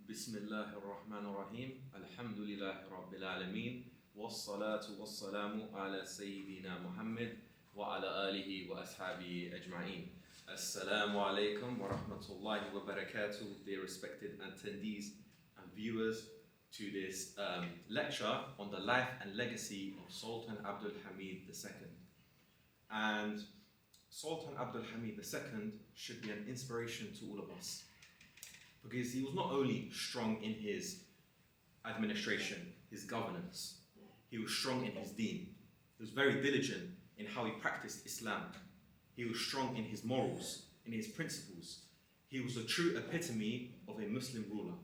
بسم الله الرحمن الرحيم الحمد لله رب العالمين والصلاة والسلام على سيدنا محمد وعلى آله وأصحابه أجمعين. Assalamu alaikum wa rahmatullahi wa barakatuh, dear respected attendees and viewers to this lecture on the life and legacy of Sultan Abdul Hamid II. And Sultan Abdul Hamid II should be an inspiration to all of us, because he was not only strong in his administration, his governance, he was strong in his deen. He was very diligent in how he practiced Islam. He was strong in his morals, in his principles. He was a true epitome of a Muslim ruler.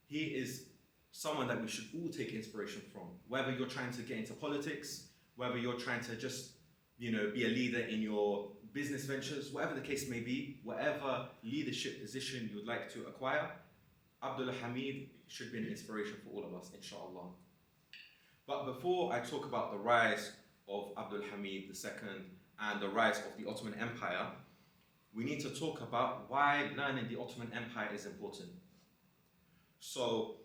He is someone that we should all take inspiration from. Whether you're trying to get into politics, whether you're trying to just, be a leader in your business ventures, whatever the case may be, whatever leadership position you would like to acquire, Abdul Hamid should be an inspiration for all of us, inshallah. But before I talk about the rise of Abdul Hamid II and the rise of the Ottoman Empire, we need to talk about why learning the Ottoman Empire is important. So,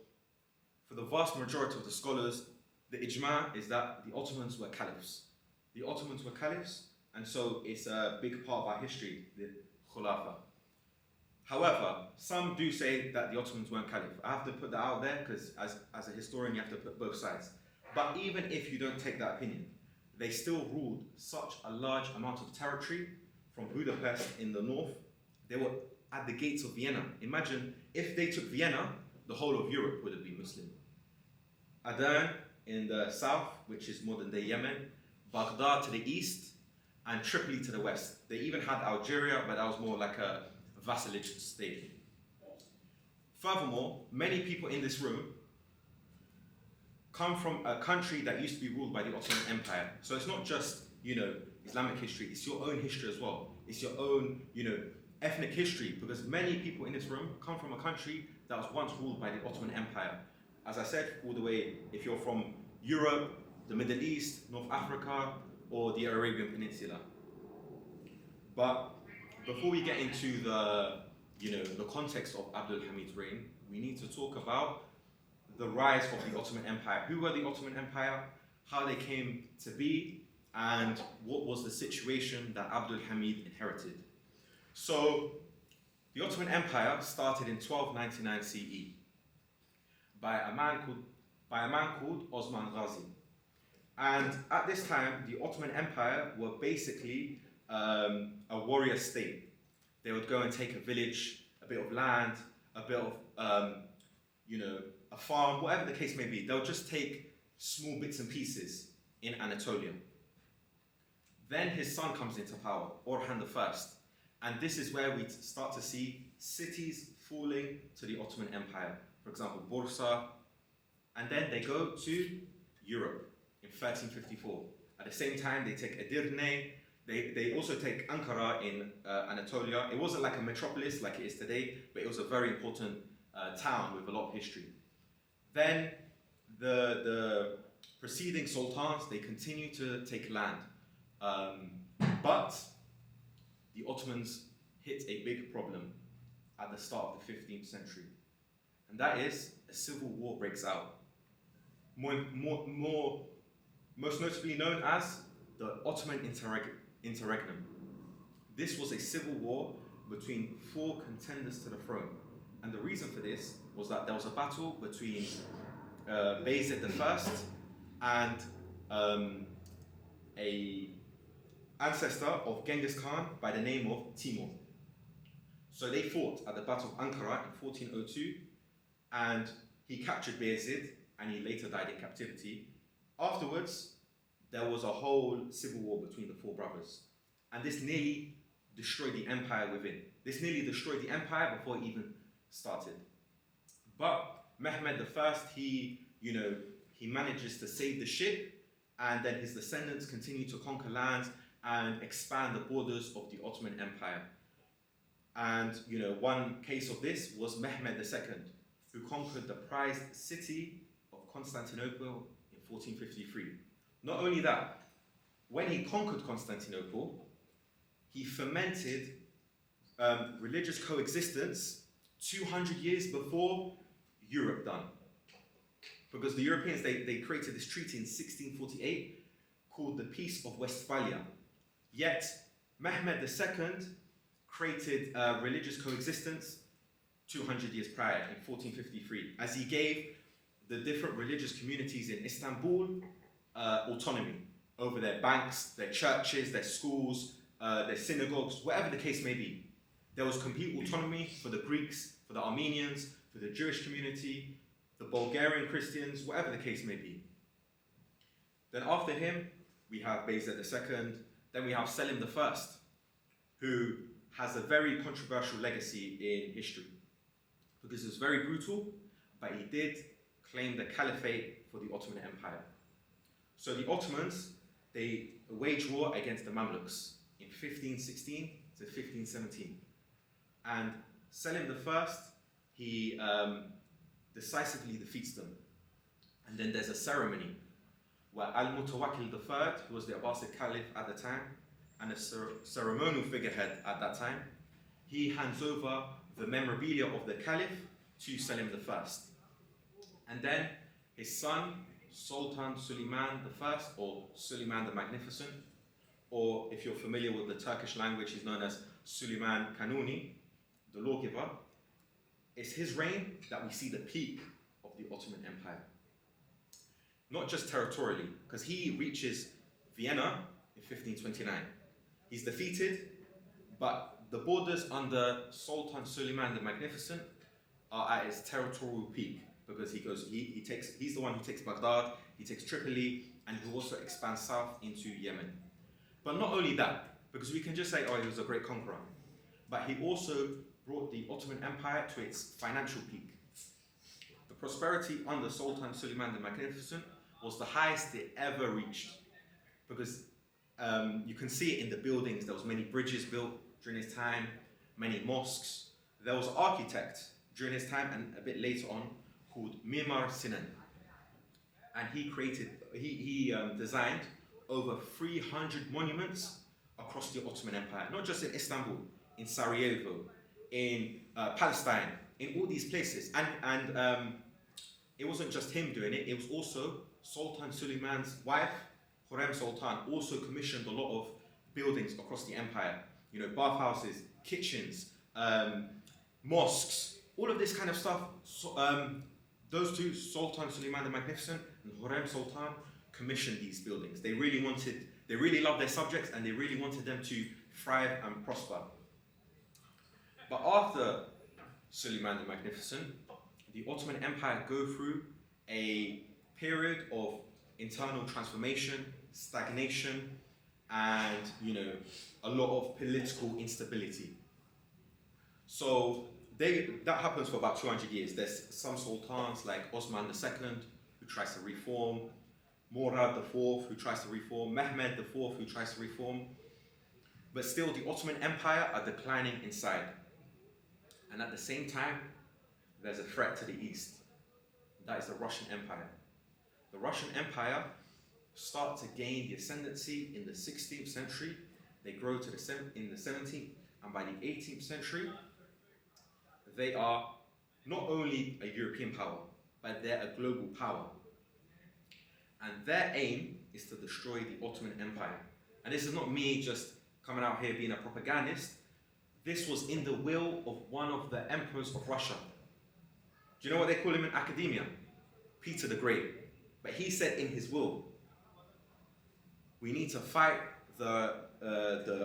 for the vast majority of the scholars, the ijma is that the Ottomans were caliphs. The Ottomans were caliphs, and so it's a big part of our history, the Khulafa. However, some do say that the Ottomans weren't caliph. I have to put that out there because as a historian, you have to put both sides. But even if you don't take that opinion, they still ruled such a large amount of territory from Budapest in the north. They were at the gates of Vienna. Imagine if they took Vienna, the whole of Europe would have been Muslim. Aden in the south, which is modern day Yemen, Baghdad to the east, and Tripoli to the west. They even had Algeria, but that was more like a vassalage state. Furthermore, many people in this room come from a country that used to be ruled by the Ottoman Empire. So it's not just, Islamic history, it's your own history as well. It's your own, ethnic history, because many people in this room come from a country that was once ruled by the Ottoman Empire. As I said, all the way, if you're from Europe, the Middle East, North Africa, or the Arabian Peninsula. But before we get into the context of Abdul Hamid's reign, we need to talk about the rise of the Ottoman Empire. Who were the Ottoman Empire? How they came to be, and what was the situation that Abdul Hamid inherited. So, the Ottoman Empire started in 1299 CE by a man called Osman Ghazi. And at this time, the Ottoman Empire were basically a warrior state. They would go and take a village, a bit of land, a bit of, a farm, whatever the case may be. They'll just take small bits and pieces in Anatolia. Then his son comes into power, Orhan I. And this is where we start to see cities falling to the Ottoman Empire. For example, Bursa. And then they go to Europe in 1354. At the same time, they take Edirne. They also take Ankara in Anatolia. It wasn't like a metropolis like it is today, but it was a very important town with a lot of history. Then the preceding sultans, they continue to take land. But the Ottomans hit a big problem at the start of the 15th century. And that is, a civil war breaks out. Most notably known as the Ottoman Interregnum. This was a civil war between four contenders to the throne. And the reason for this was that there was a battle between Bayezid I and a ancestor of Genghis Khan by the name of Timur. So they fought at the Battle of Ankara in 1402, and he captured Bayezid, and he later died in captivity. Afterwards, there was a whole civil war between the four brothers, and this nearly destroyed the empire within. This nearly destroyed the empire before it even started. But Mehmed I, he manages to save the ship, and then his descendants continue to conquer lands and expand the borders of the Ottoman Empire. And one case of this was Mehmed II, who conquered the prized city of Constantinople in 1453. Not only that, when he conquered Constantinople, he fomented religious coexistence 200 years before Europe done? Because the Europeans, they created this treaty in 1648 called the Peace of Westphalia. Yet, Mehmed II created religious coexistence 200 years prior, in 1453, as he gave the different religious communities in Istanbul autonomy over their banks, their churches, their schools, their synagogues, whatever the case may be. There was complete autonomy for the Greeks, for the Armenians, for the Jewish community, the Bulgarian Christians, whatever the case may be. Then after him, we have Bayezid II, then we have Selim I, who has a very controversial legacy in history, because it was very brutal, but he did claim the caliphate for the Ottoman Empire. So the Ottomans, they waged war against the Mamluks in 1516 to 1517. And Selim I, he decisively defeats them. And then there's a ceremony where Al-Mutawakkil III, who was the Abbasid Caliph at the time, and a ceremonial figurehead at that time, he hands over the memorabilia of the Caliph to Selim I. And then his son, Sultan Suleiman I, or Suleiman the Magnificent, or if you're familiar with the Turkish language, he's known as Suleiman Kanuni, the lawgiver. It's his reign that we see the peak of the Ottoman Empire. Not just territorially, because he reaches Vienna in 1529. He's defeated, but the borders under Sultan Suleiman the Magnificent are at its territorial peak, because he's the one who takes Baghdad, he takes Tripoli, and he also expands south into Yemen. But not only that, because we can just say, oh, he was a great conqueror, but he also brought the Ottoman Empire to its financial peak. The prosperity under Sultan Suleiman the Magnificent was the highest it ever reached, because you can see it in the buildings. There was many bridges built during his time, many mosques. There was an architect during his time and a bit later on called Mimar Sinan, and he designed over 300 monuments across the Ottoman Empire, not just in Istanbul, in Sarajevo, in Palestine, in all these places. And it wasn't just him doing it, it was also Sultan Suleiman's wife, Hurrem Sultan, also commissioned a lot of buildings across the empire. You know, bathhouses, kitchens, mosques, all of this kind of stuff. So, those two, Sultan Suleiman the Magnificent and Hurrem Sultan, commissioned these buildings. They really loved their subjects, and they really wanted them to thrive and prosper. But after Suleiman the Magnificent, the Ottoman Empire go through a period of internal transformation, stagnation, and a lot of political instability. So that happens for about 200 years. There's some sultans like Osman II, who tries to reform, Murad IV, who tries to reform, Mehmed IV, who tries to reform. But still, the Ottoman Empire are declining inside. And at the same time, there's a threat to the east. That is the Russian Empire. The Russian Empire start to gain the ascendancy in the 16th century. They grow to in the 17th, and by the 18th century, they are not only a European power, but they're a global power. And their aim is to destroy the Ottoman Empire. And this is not me just coming out here being a propagandist. This was in the will of one of the emperors of Russia. Do you know what they call him in academia? Peter the Great. But he said in his will, we need to fight the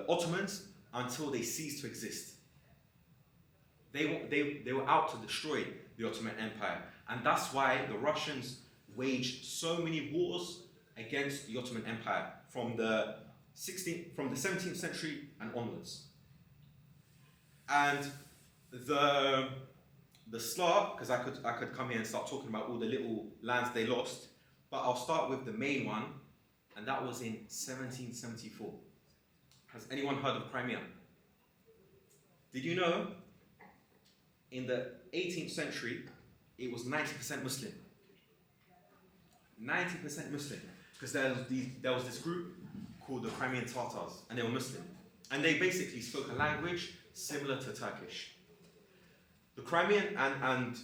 Ottomans until they cease to exist. They were out to destroy the Ottoman Empire. And that's why the Russians waged so many wars against the Ottoman Empire from the 17th century and onwards. And the start, because I could come here and start talking about all the little lands they lost, but I'll start with the main one, and that was in 1774. Has anyone heard of Crimea? Did you know in the 18th century it was 90% Muslim? 90% Muslim, because there was this group called the Crimean Tatars, and they were Muslim, and they basically spoke a language similar to Turkish. The Crimean and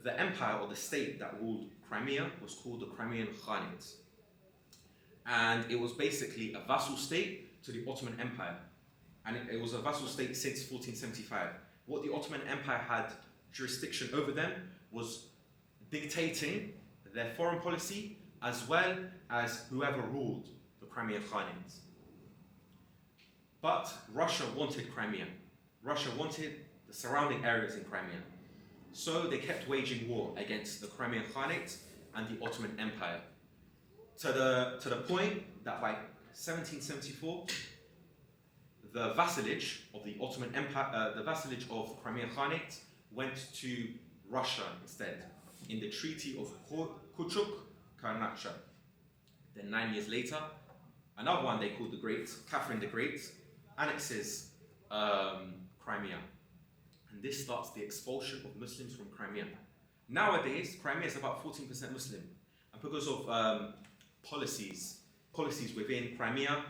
the empire or the state that ruled Crimea was called the Crimean Khanate. And it was basically a vassal state to the Ottoman Empire. And it was a vassal state since 1475. What the Ottoman Empire had jurisdiction over them was dictating their foreign policy as well as whoever ruled the Crimean Khanate. But Russia wanted Crimea. Russia wanted the surrounding areas in Crimea. So they kept waging war against the Crimean Khanate and the Ottoman Empire. To the point that by 1774, the vassalage of the Ottoman Empire, the vassalage of the Crimean Khanate went to Russia instead, in the Treaty of Kuchuk-Karnacha. Then 9 years later, another one they called the Great, Catherine the Great, annexes Crimea. And this starts the expulsion of Muslims from Crimea. Nowadays, Crimea is about 14% Muslim. And because of policies within Crimea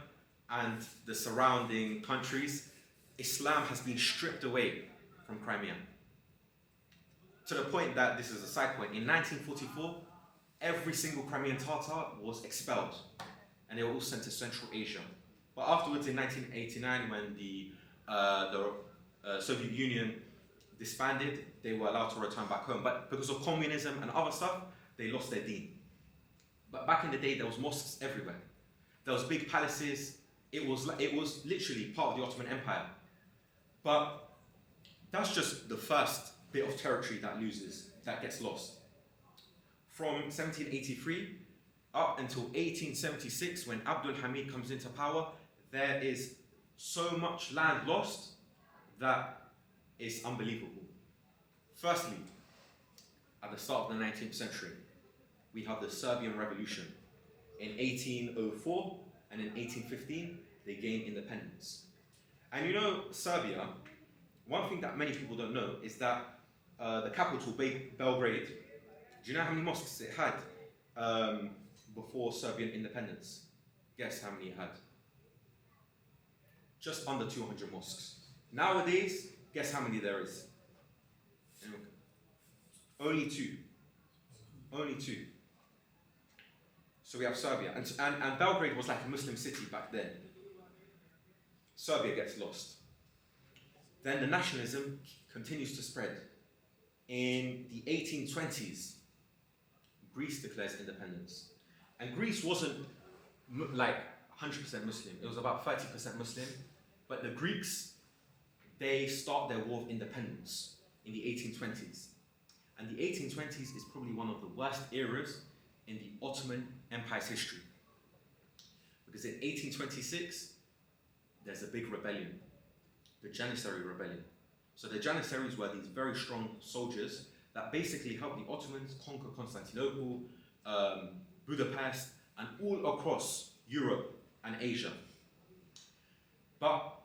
and the surrounding countries, Islam has been stripped away from Crimea. To the point that, this is a side point, in 1944, every single Crimean Tatar was expelled. And they were all sent to Central Asia. But afterwards, in 1989, when the Soviet Union disbanded, they were allowed to return back home. But because of communism and other stuff, they lost their deen. But back in the day, there was mosques everywhere. There was big palaces. It was literally part of the Ottoman Empire. But that's just the first bit of territory that gets lost. From 1783 up until 1876, when Abdul Hamid comes into power, there is so much land lost that is unbelievable. Firstly, at the start of the 19th century, we have the Serbian Revolution. In 1804 and in 1815, they gained independence. And you know, Serbia, one thing that many people don't know is that the capital, Belgrade, do you know how many mosques it had before Serbian independence? Guess how many it had? Just under 200 mosques. Nowadays, guess how many there is? Only two. Only two. So we have Serbia. And Belgrade was like a Muslim city back then. Serbia gets lost. Then the nationalism continues to spread. In the 1820s, Greece declares independence. And Greece wasn't like 100% Muslim. It was about 30% Muslim. But the Greeks, they start their war of independence in the 1820s. And the 1820s is probably one of the worst eras in the Ottoman Empire's history. Because in 1826, there's a big rebellion, the Janissary Rebellion. So the Janissaries were these very strong soldiers that basically helped the Ottomans conquer Constantinople, Budapest, and all across Europe and Asia. But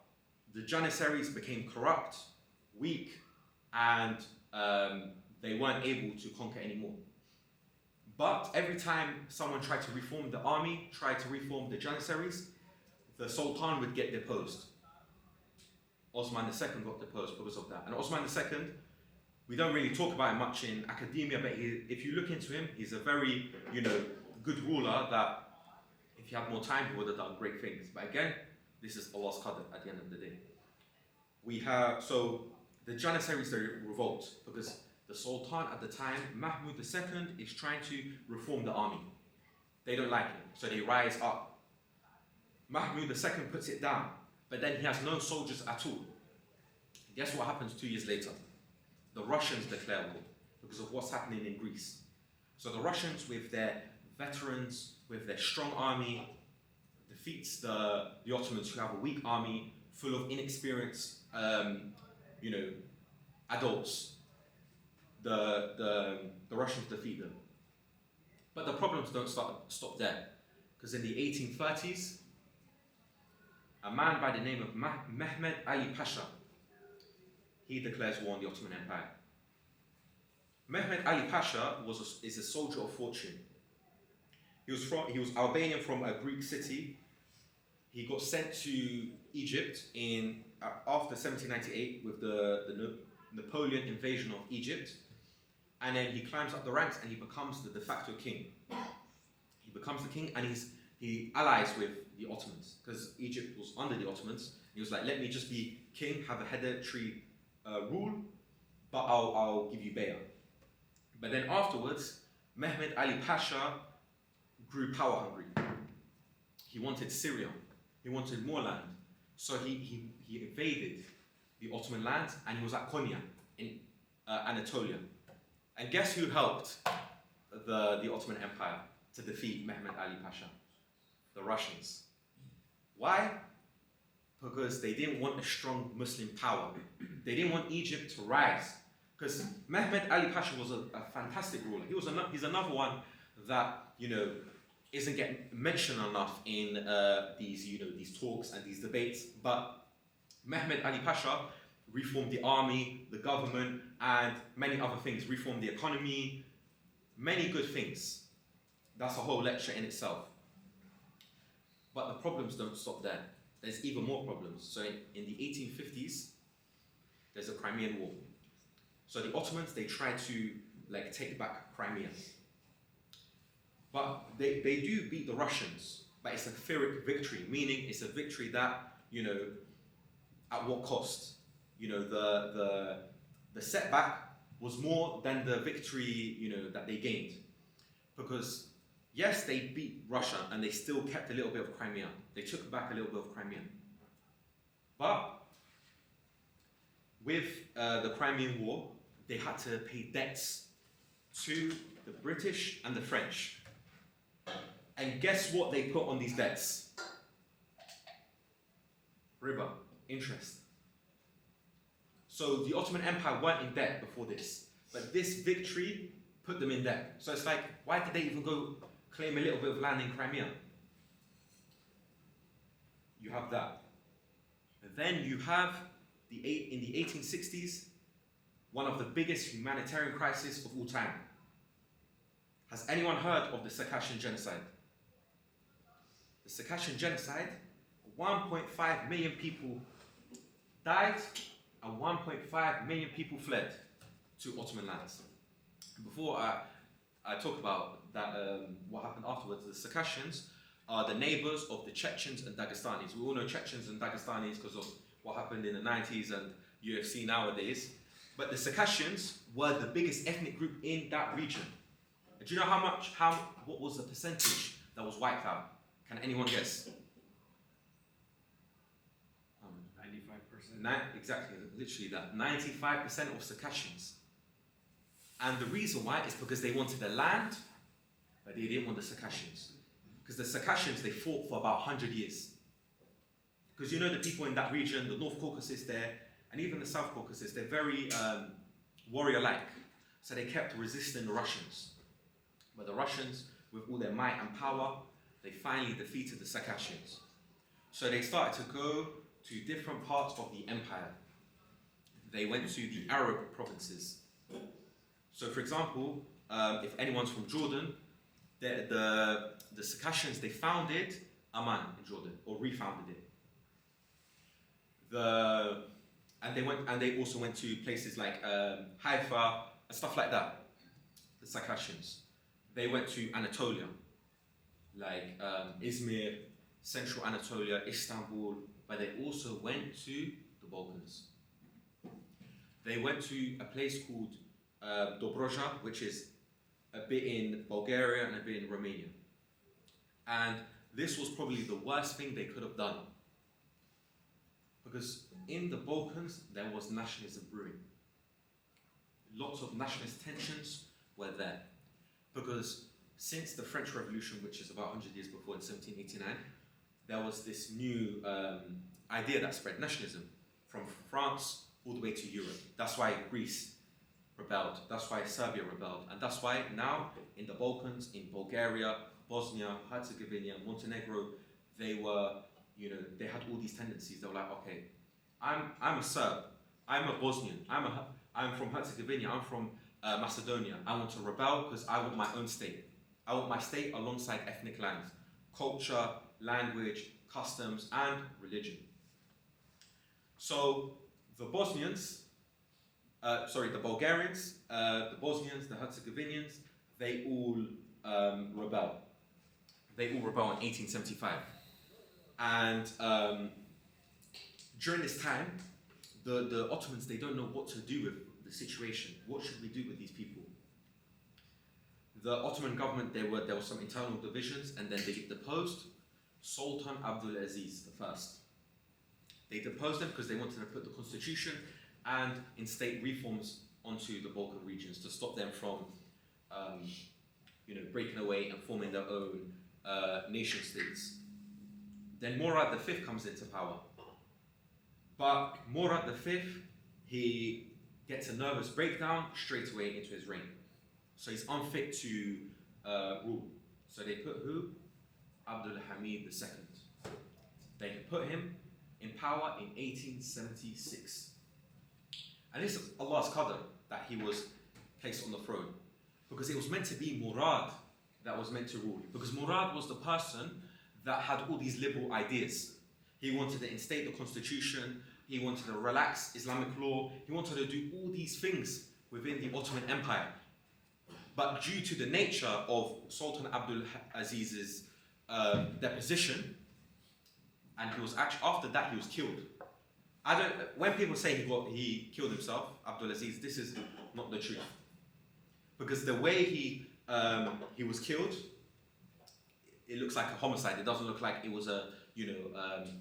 the Janissaries became corrupt, weak, and they weren't able to conquer anymore. But every time someone tried to reform the army, tried to reform the Janissaries, the Sultan would get deposed. Osman II got deposed because of that. And Osman II, we don't really talk about him much in academia, but if you look into him, he's a very, good ruler that if he had more time, he would have done great things. But again, this is Allah's qadr at the end of the day. So the Janissaries, they revolt because the Sultan at the time, Mahmud II, is trying to reform the army. They don't like him, so they rise up. Mahmud II puts it down, but then he has no soldiers at all. Guess what happens 2 years later? The Russians declare war because of what's happening in Greece. So the Russians, with their veterans, with their strong army, defeats the Ottomans, who have a weak army full of inexperienced, adults. The Russians defeat them. But the problems don't stop there, because in the 1830s, a man by the name of Mehmed Ali Pasha, he declares war on the Ottoman Empire. Mehmed Ali Pasha is a soldier of fortune. He was Albanian from a Greek city. He got sent to Egypt after 1798 with the Napoleon invasion of Egypt. and then he climbs up the ranks and he becomes the de facto king. He becomes the king, and he allies with the Ottomans, because Egypt was under the Ottomans. He was like, let me just be king, have a hereditary rule, but I'll give you bay'ah. But then afterwards, Mehmed Ali Pasha grew power hungry. He wanted Syria. He wanted more land. So he invaded the Ottoman lands, and he was at Konya in Anatolia. And guess who helped the Ottoman Empire to defeat Mehmed Ali Pasha? The Russians. Why? Because they didn't want a strong Muslim power. They didn't want Egypt to rise. Because Mehmed Ali Pasha was a fantastic ruler. He's another one that, isn't getting mentioned enough in these talks and these debates. But Mehmed Ali Pasha reformed the army, the government, and many other things. Reformed the economy, many good things. That's a whole lecture in itself. But the problems don't stop there. There's even more problems. So in the 1850s, there's a Crimean War. So the Ottomans, they try to take back Crimea. But they do beat the Russians, but it's a Pyrrhic victory, meaning it's a victory that, at what cost? The setback was more than the victory, that they gained. Because yes, they beat Russia and they still kept a little bit of Crimea. They took back a little bit of Crimea. But with the Crimean War, they had to pay debts to the British and the French. And guess what they put on these debts? Riba, interest. So the Ottoman Empire weren't in debt before this, but this victory put them in debt. So it's like, why did they even go claim a little bit of land in Crimea? You have that. And then you have, in the 1860s, one of the biggest humanitarian crises of all time. Has anyone heard of the Circassian genocide? The Circassian genocide, 1.5 million people died and 1.5 million people fled to Ottoman lands. Before I talk about that, what happened afterwards, the Circassians are the neighbors of the Chechens and Dagestanis. We all know Chechens and Dagestanis because of what happened in the 90s and UFC nowadays. But the Circassians were the biggest ethnic group in that region. Do you know what was the percentage that was wiped out? Can anyone guess? 95%. Exactly, literally that. 95% of Circassians. And the reason why is because they wanted the land, but they didn't want the Circassians. Because the Circassians, they fought for about 100 years. Because the people in that region, the North Caucasus there, and even the South Caucasus, they're very warrior-like. So they kept resisting the Russians. But the Russians, with all their might and power, they finally defeated the Circassians. So they started to go to different parts of the empire. They went to the Arab provinces. So for example, if anyone's from Jordan, the Circassians, they founded Amman in Jordan, or refounded it. And they also went to places like Haifa, and stuff like that, the Circassians. They went to Anatolia, like Izmir, Central Anatolia, Istanbul, but they also went to the Balkans. They went to a place called Dobroja, which is a bit in Bulgaria and a bit in Romania. And this was probably the worst thing they could have done. Because in the Balkans, there was nationalism brewing. Lots of nationalist tensions were there. Because since the French Revolution, which is about 100 years before in 1789, there was this new idea that spread nationalism from France all the way to Europe. That's why Greece rebelled. That's why Serbia rebelled. And that's why now in the Balkans, in Bulgaria, Bosnia, Herzegovina, Montenegro, they were, they had all these tendencies. They were like, okay, I'm a Serb, I'm a Bosnian, I'm from Herzegovina, I'm from Macedonia. I want to rebel because I want my own state. I want my state alongside ethnic lands, culture, language, customs, and religion. So the Bosnians, the Bulgarians, the Bosnians, the Herzegovinians, they all rebel. They all rebel in 1875. And during this time, the Ottomans, they don't know what to do with the situation. What should we do with these people? The Ottoman government, there were some internal divisions, and then they deposed Sultan Abdul Aziz I. They deposed him because they wanted to put the constitution and instate reforms onto the Balkan regions to stop them from, breaking away and forming their own nation states. Then Murad V comes into power. But Murad V, he gets a nervous breakdown straight away into his reign. So he's unfit to rule. So they put who? Abdul Hamid II. They put him in power in 1876. And this is Allah's qadr that he was placed on the throne. Because it was meant to be Murad that was meant to rule. Because Murad was the person that had all these liberal ideas. He wanted to instate the constitution, he wanted to relax Islamic law, he wanted to do all these things within the Ottoman Empire. But due to the nature of Sultan Abdul Aziz's deposition, and he was actually, after that he was killed. When people say he killed himself, Abdul Aziz, this is not the truth. Because the way he was killed, it looks like a homicide. It doesn't look like it was a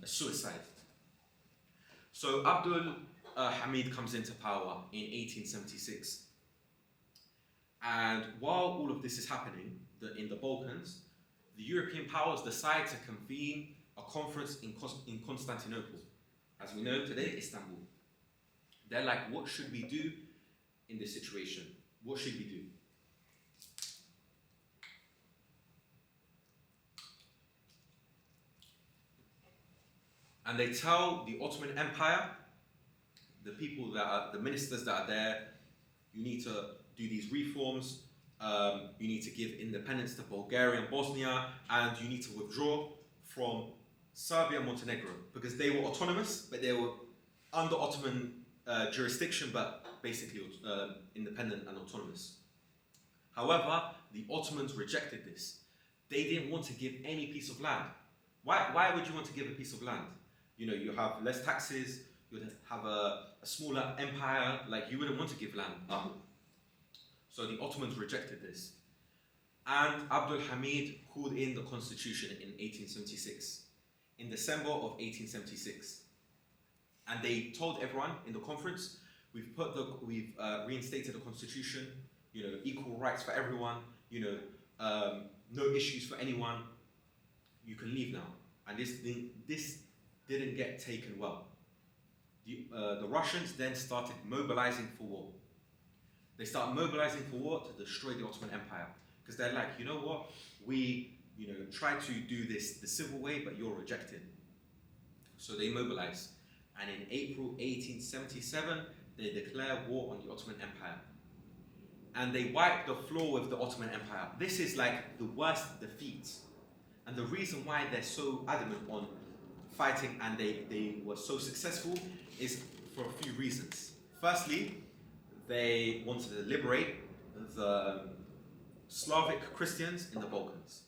suicide. So Abdul Hamid comes into power in 1876. And while all of this is happening in the Balkans, the European powers decide to convene a conference in Constantinople. As we know today, Istanbul. They're like, what should we do in this situation? What should we do? And they tell the Ottoman Empire, the people the ministers that are there, you need to do these reforms, you need to give independence to Bulgaria and Bosnia, and you need to withdraw from Serbia and Montenegro, because they were autonomous, but they were under Ottoman jurisdiction, but basically independent and autonomous. However, the Ottomans rejected this. They didn't want to give any piece of land. Why would you want to give a piece of land? You have less taxes, you would have a smaller empire, like you wouldn't want to give land up. So the Ottomans rejected this. And Abdul Hamid called in the constitution in 1876, in December of 1876. And they told everyone in the conference, we've reinstated the constitution, equal rights for everyone, no issues for anyone, you can leave now. And this didn't get taken well. The Russians then started mobilizing for war. They start mobilizing for war to destroy the Ottoman Empire. Because they're like, you know what, we try to do this the civil way, but you're rejected. So they mobilize. And in April 1877, they declare war on the Ottoman Empire. And they wipe the floor with the Ottoman Empire. This is like the worst defeat. And the reason why they're so adamant on fighting and they were so successful is for a few reasons. Firstly, they wanted to liberate the Slavic Christians in the Balkans.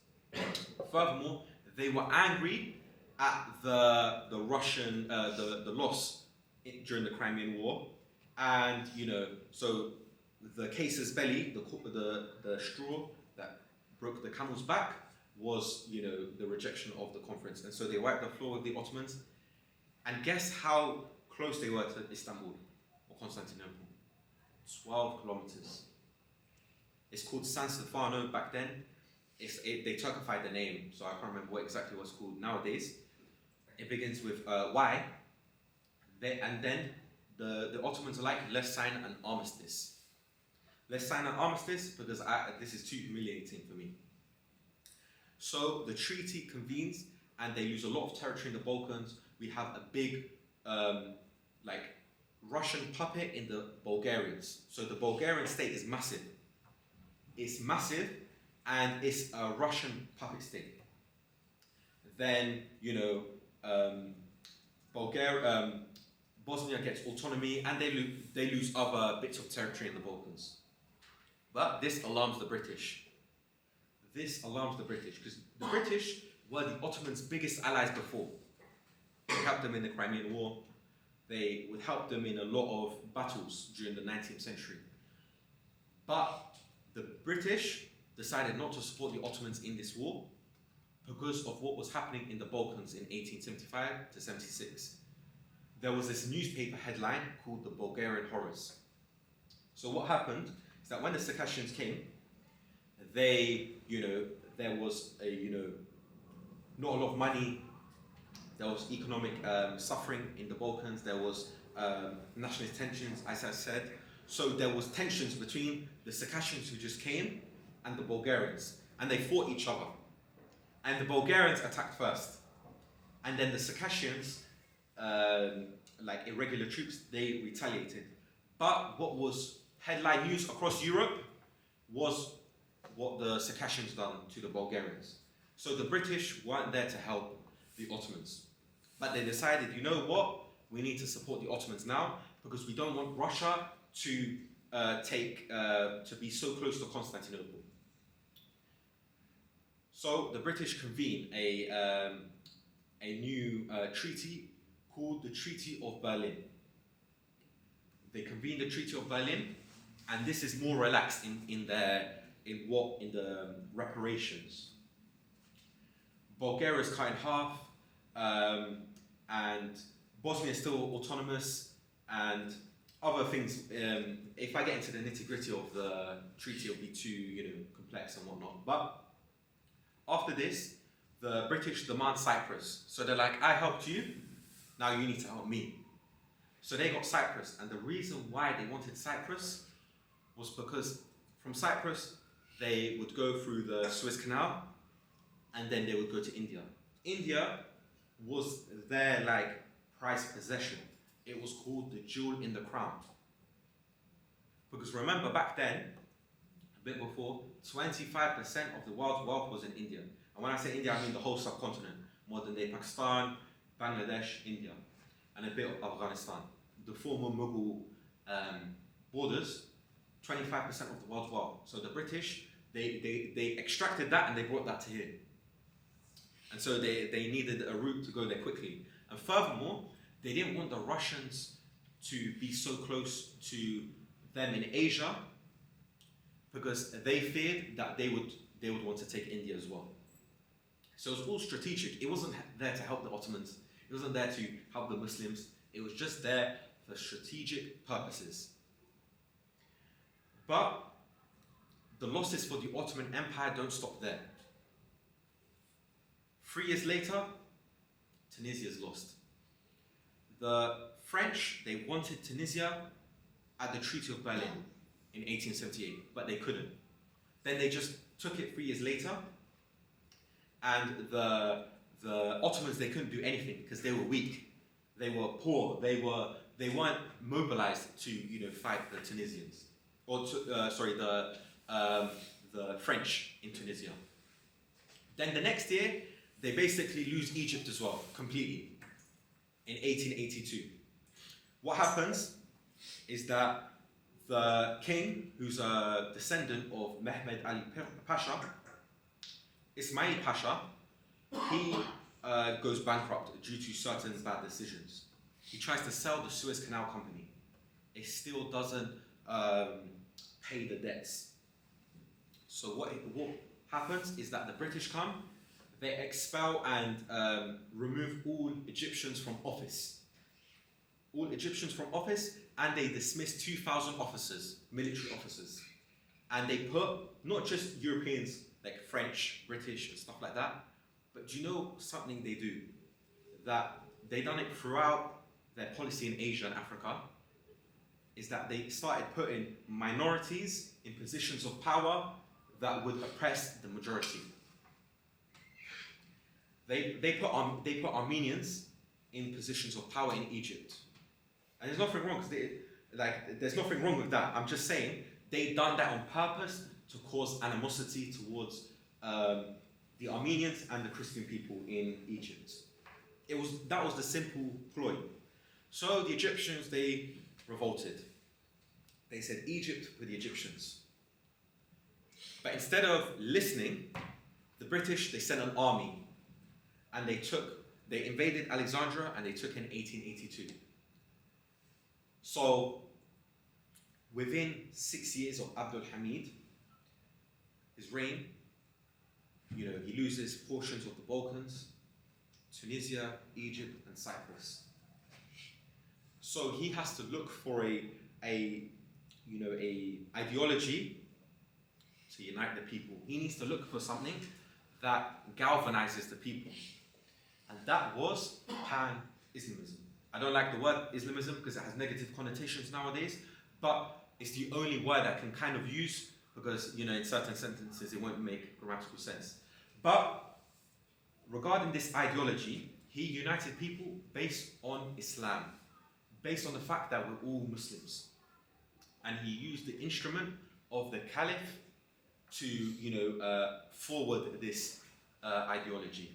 Furthermore, they were angry at the Russian the loss during the Crimean War, and so the casus belli, the straw that broke the camel's back, was the rejection of the conference, and so they wiped the floor with the Ottomans. And guess how close they were to Istanbul or Constantinople? 12 kilometers. It's called San Stefano back then. They Turkified the name, so I can't remember exactly what it's called nowadays. It begins with Y. And then the Ottomans are like, let's sign an armistice. Let's sign an armistice because this is too humiliating for me. So the treaty convenes and they lose a lot of territory in the Balkans. We have a big Russian puppet in the Bulgarians. So the Bulgarian state is massive. It's massive and it's a Russian puppet state. Then, Bosnia gets autonomy, and they lose other bits of territory in the Balkans. But this alarms the British. This alarms the British, because the British were the Ottomans' biggest allies before. They helped them in the Crimean War. They would help them in a lot of battles during the 19th century. But the British decided not to support the Ottomans in this war because of what was happening in the Balkans in 1875 to 76. There was this newspaper headline called the Bulgarian Horrors. So what happened is that when the Circassians came, there was not a lot of money. There was economic suffering in the Balkans. There was nationalist tensions, as I said. So there was tensions between the Circassians who just came and the Bulgarians, and they fought each other. And the Bulgarians attacked first, and then the Circassians, like irregular troops, they retaliated. But what was headline news across Europe was what the Circassians done to the Bulgarians. So the British weren't there to help the Ottomans. But they decided, you know what? We need to support the Ottomans now because we don't want Russia to be so close to Constantinople. So the British convened a new treaty called the Treaty of Berlin. They convened the Treaty of Berlin, and this is more relaxed in the reparations. Bulgaria is cut in half, and Bosnia is still autonomous, and other things. If I get into the nitty-gritty of the treaty, it'll be too complex and whatnot. But after this, the British demand Cyprus. So they're like, I helped you, now you need to help me. So they got Cyprus, and the reason why they wanted Cyprus was because from Cyprus they would go through the Suez Canal, and then they would go to India. India was their prized possession. It was called the jewel in the crown. Because remember back then, a bit before, 25% of the world's wealth was in India. And when I say India, I mean the whole subcontinent. Modern day Pakistan, Bangladesh, India, and a bit of Afghanistan. The former Mughal borders, 25% of the world's wealth. So the British, they extracted that and they brought that to here. And so they needed a route to go there quickly. And furthermore, they didn't want the Russians to be so close to them in Asia because they feared that they would want to take India as well. So it was all strategic. It wasn't there to help the Ottomans. It wasn't there to help the Muslims. It was just there for strategic purposes. But the losses for the Ottoman Empire don't stop there. 3 years later, Tunisia is lost. The French, they wanted Tunisia at the Treaty of Berlin in 1878, but they couldn't. Then they just took it 3 years later, and the Ottomans, they couldn't do anything because they were weak, they were poor, they weren't mobilized to fight the Tunisians, or the French in Tunisia. Then the next year, they basically lose Egypt as well, completely, in 1882. What happens is that the king, who's a descendant of Mehmed Ali Pasha, Ismail Pasha, he goes bankrupt due to certain bad decisions. He tries to sell the Suez Canal Company. It still doesn't pay the debts. So what happens is that the British come, they expel and remove all Egyptians from office. All Egyptians from office, and they dismiss 2,000 officers, military officers. And they put not just Europeans like French, British, and stuff like that, but do you know something they do? That they done it throughout their policy in Asia and Africa, is that they started putting minorities in positions of power that would oppress the majority. They put Armenians in positions of power in Egypt, and there's nothing wrong there's nothing wrong with that. I'm just saying they done that on purpose to cause animosity towards the Armenians and the Christian people in Egypt. That was the simple ploy. So the Egyptians, they revolted. They said Egypt for the Egyptians. But instead of listening, the British, they sent an army and they invaded Alexandria and they took in 1882. So within 6 years of Abdul Hamid, his reign, he loses portions of the Balkans, Tunisia, Egypt, and Cyprus. So he has to look for a ideology to unite the people. He needs to look for something that galvanizes the people. And that was pan-Islamism. I don't like the word Islamism because it has negative connotations nowadays, but it's the only word I can kind of use because, in certain sentences it won't make grammatical sense. But regarding this ideology, he united people based on Islam, based on the fact that we're all Muslims. And he used the instrument of the Caliph to, forward this ideology.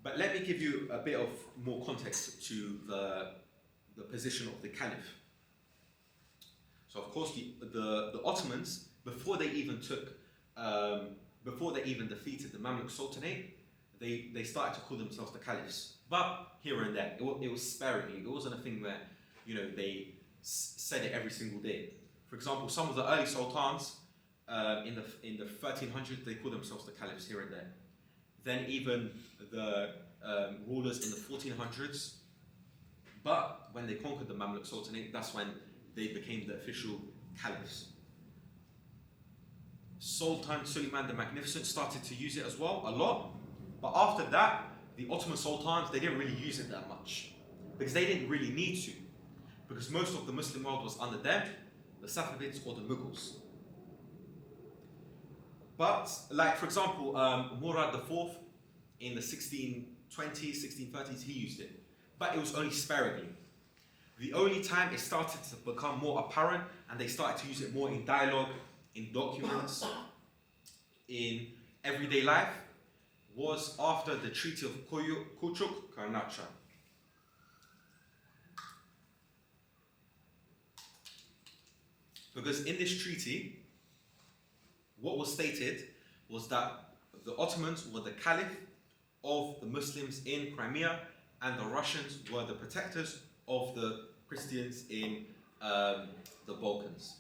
But let me give you a bit of more context to the position of the Caliph. So of course the Ottomans, before they even defeated the Mamluk Sultanate, they started to call themselves the Caliphs. But here and there, it was sparingly. It wasn't a thing where they said it every single day. For example, some of the early sultans in the 1300s, they called themselves the Caliphs here and there. Then even the rulers in the 1400s. But when they conquered the Mamluk Sultanate, that's when they became the official Caliphs. Sultan Suleiman the Magnificent started to use it as well, a lot. But after that, the Ottoman sultans, they didn't really use it that much. Because they didn't really need to. Because most of the Muslim world was under them, the Safavids or the Mughals. But, like for example, Murad IV in the 1620s, 1630s, he used it. But it was only sparingly. The only time it started to become more apparent and they started to use it more in dialogue, in documents, in everyday life, was after the Treaty of Kuchuk-Karnacha. Because in this treaty, what was stated was that the Ottomans were the Caliph of the Muslims in Crimea and the Russians were the protectors of the Christians in the Balkans.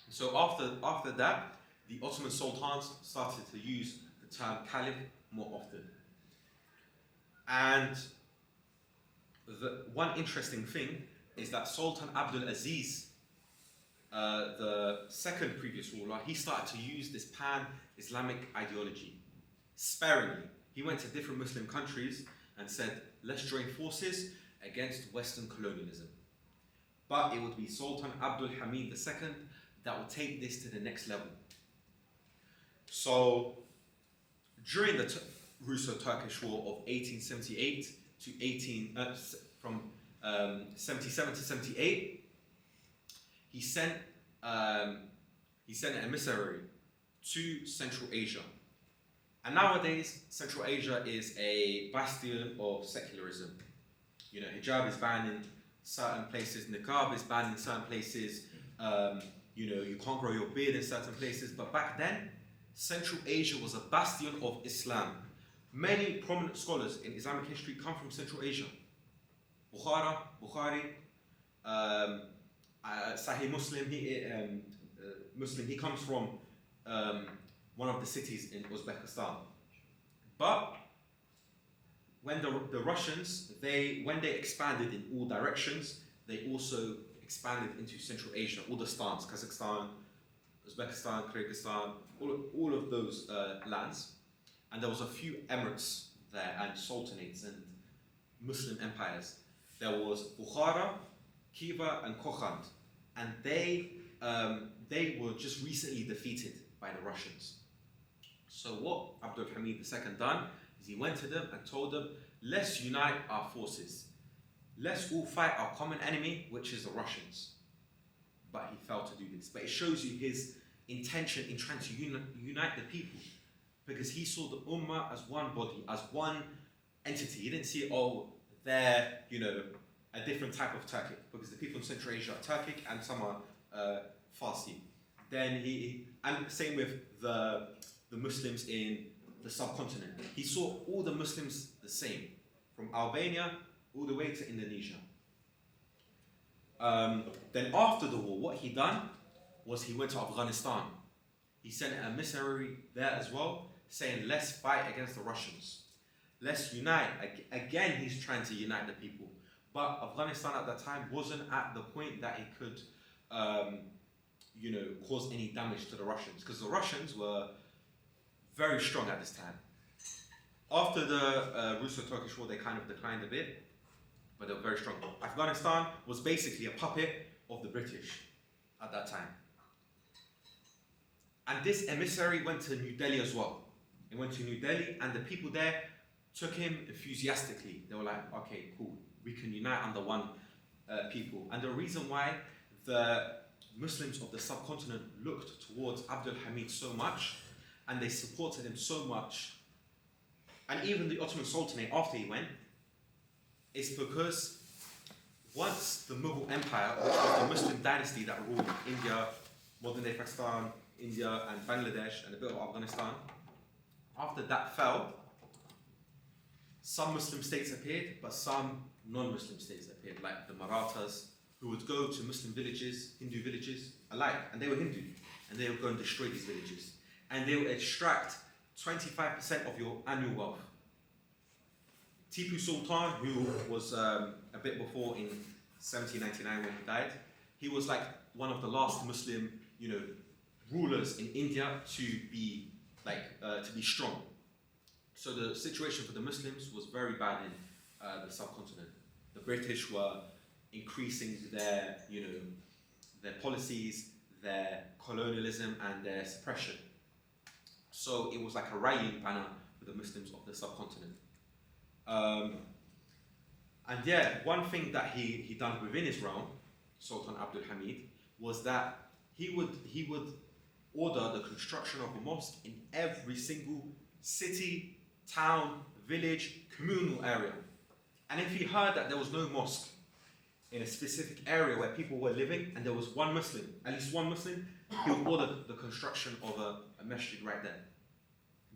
So after that, the Ottoman sultans started to use the term Caliph more often. And the one interesting thing is that Sultan Abdul Aziz, the second previous ruler, he started to use this pan-Islamic ideology sparingly. He went to different Muslim countries and said, let's join forces against Western colonialism. But it would be Sultan Abdul Hamid II that would take this to the next level. So during the Russo-Turkish War of 1878 to from 77 to 78, he sent an emissary to Central Asia. And nowadays, Central Asia is a bastion of secularism. Hijab is banned in certain places, niqab is banned in certain places, you can't grow your beard in certain places. But back then, Central Asia was a bastion of Islam. Many prominent scholars in Islamic history come from Central Asia. Bukhari, Sahih Muslim, he comes from one of the cities in Uzbekistan. But when the Russians, when they expanded in all directions, they also expanded into Central Asia, all the stans, Kazakhstan, Uzbekistan, Kyrgyzstan, all of those lands. And there was a few emirates there and sultanates and Muslim empires. There was Bukhara, Khiva and Kokhand. And they were just recently defeated by the Russians. So what Abdul Hamid II done is he went to them and told them, let's unite our forces. Let's all fight our common enemy, which is the Russians. But he failed to do this. But it shows you his intention in trying to unite the people. Because he saw the Ummah as one body, as one entity. He didn't see, they're, a different type of Turkic, because the people in Central Asia are Turkic and some are Farsi. Then and same with the Muslims in the subcontinent. He saw all the Muslims the same, from Albania all the way to Indonesia. Then after the war, what he done was he went to Afghanistan. He sent a emissary there as well, saying, let's fight against the Russians. Let's unite. Again, he's trying to unite the people. But Afghanistan at that time wasn't at the point that it could, cause any damage to the Russians, because the Russians were very strong at this time. After the Russo-Turkish War, they kind of declined a bit, but they were very strong. Afghanistan was basically a puppet of the British at that time. And this emissary went to New Delhi as well. He went to New Delhi, and the people there took him enthusiastically. They were like, okay, cool, we can unite under one people. And the reason why the Muslims of the subcontinent looked towards Abdul Hamid so much, and they supported him so much, and even the Ottoman Sultanate after he went, is because once the Mughal Empire, which was the Muslim dynasty that ruled India, modern-day Pakistan, India and Bangladesh and a bit of Afghanistan, after that fell, some Muslim states appeared, but some non-Muslim states appeared, like the Marathas, who would go to Muslim villages, Hindu villages alike, and they were Hindu, and they would go and destroy these villages. And they would extract 25% of your annual wealth. Tipu Sultan, who was a bit before in 1799 when he died, he was like one of the last Muslim, rulers in India to be strong. So the situation for the Muslims was very bad in the subcontinent. The British were increasing their policies, their colonialism, and their suppression. So it was like a rallying banner for the Muslims of the subcontinent. One thing that he done within his realm, Sultan Abdul Hamid, was that he would order the construction of a mosque in every single city, town, village, communal area. And if he heard that there was no mosque in a specific area where people were living and there was one Muslim, at least one Muslim, he would order the construction of a masjid right there.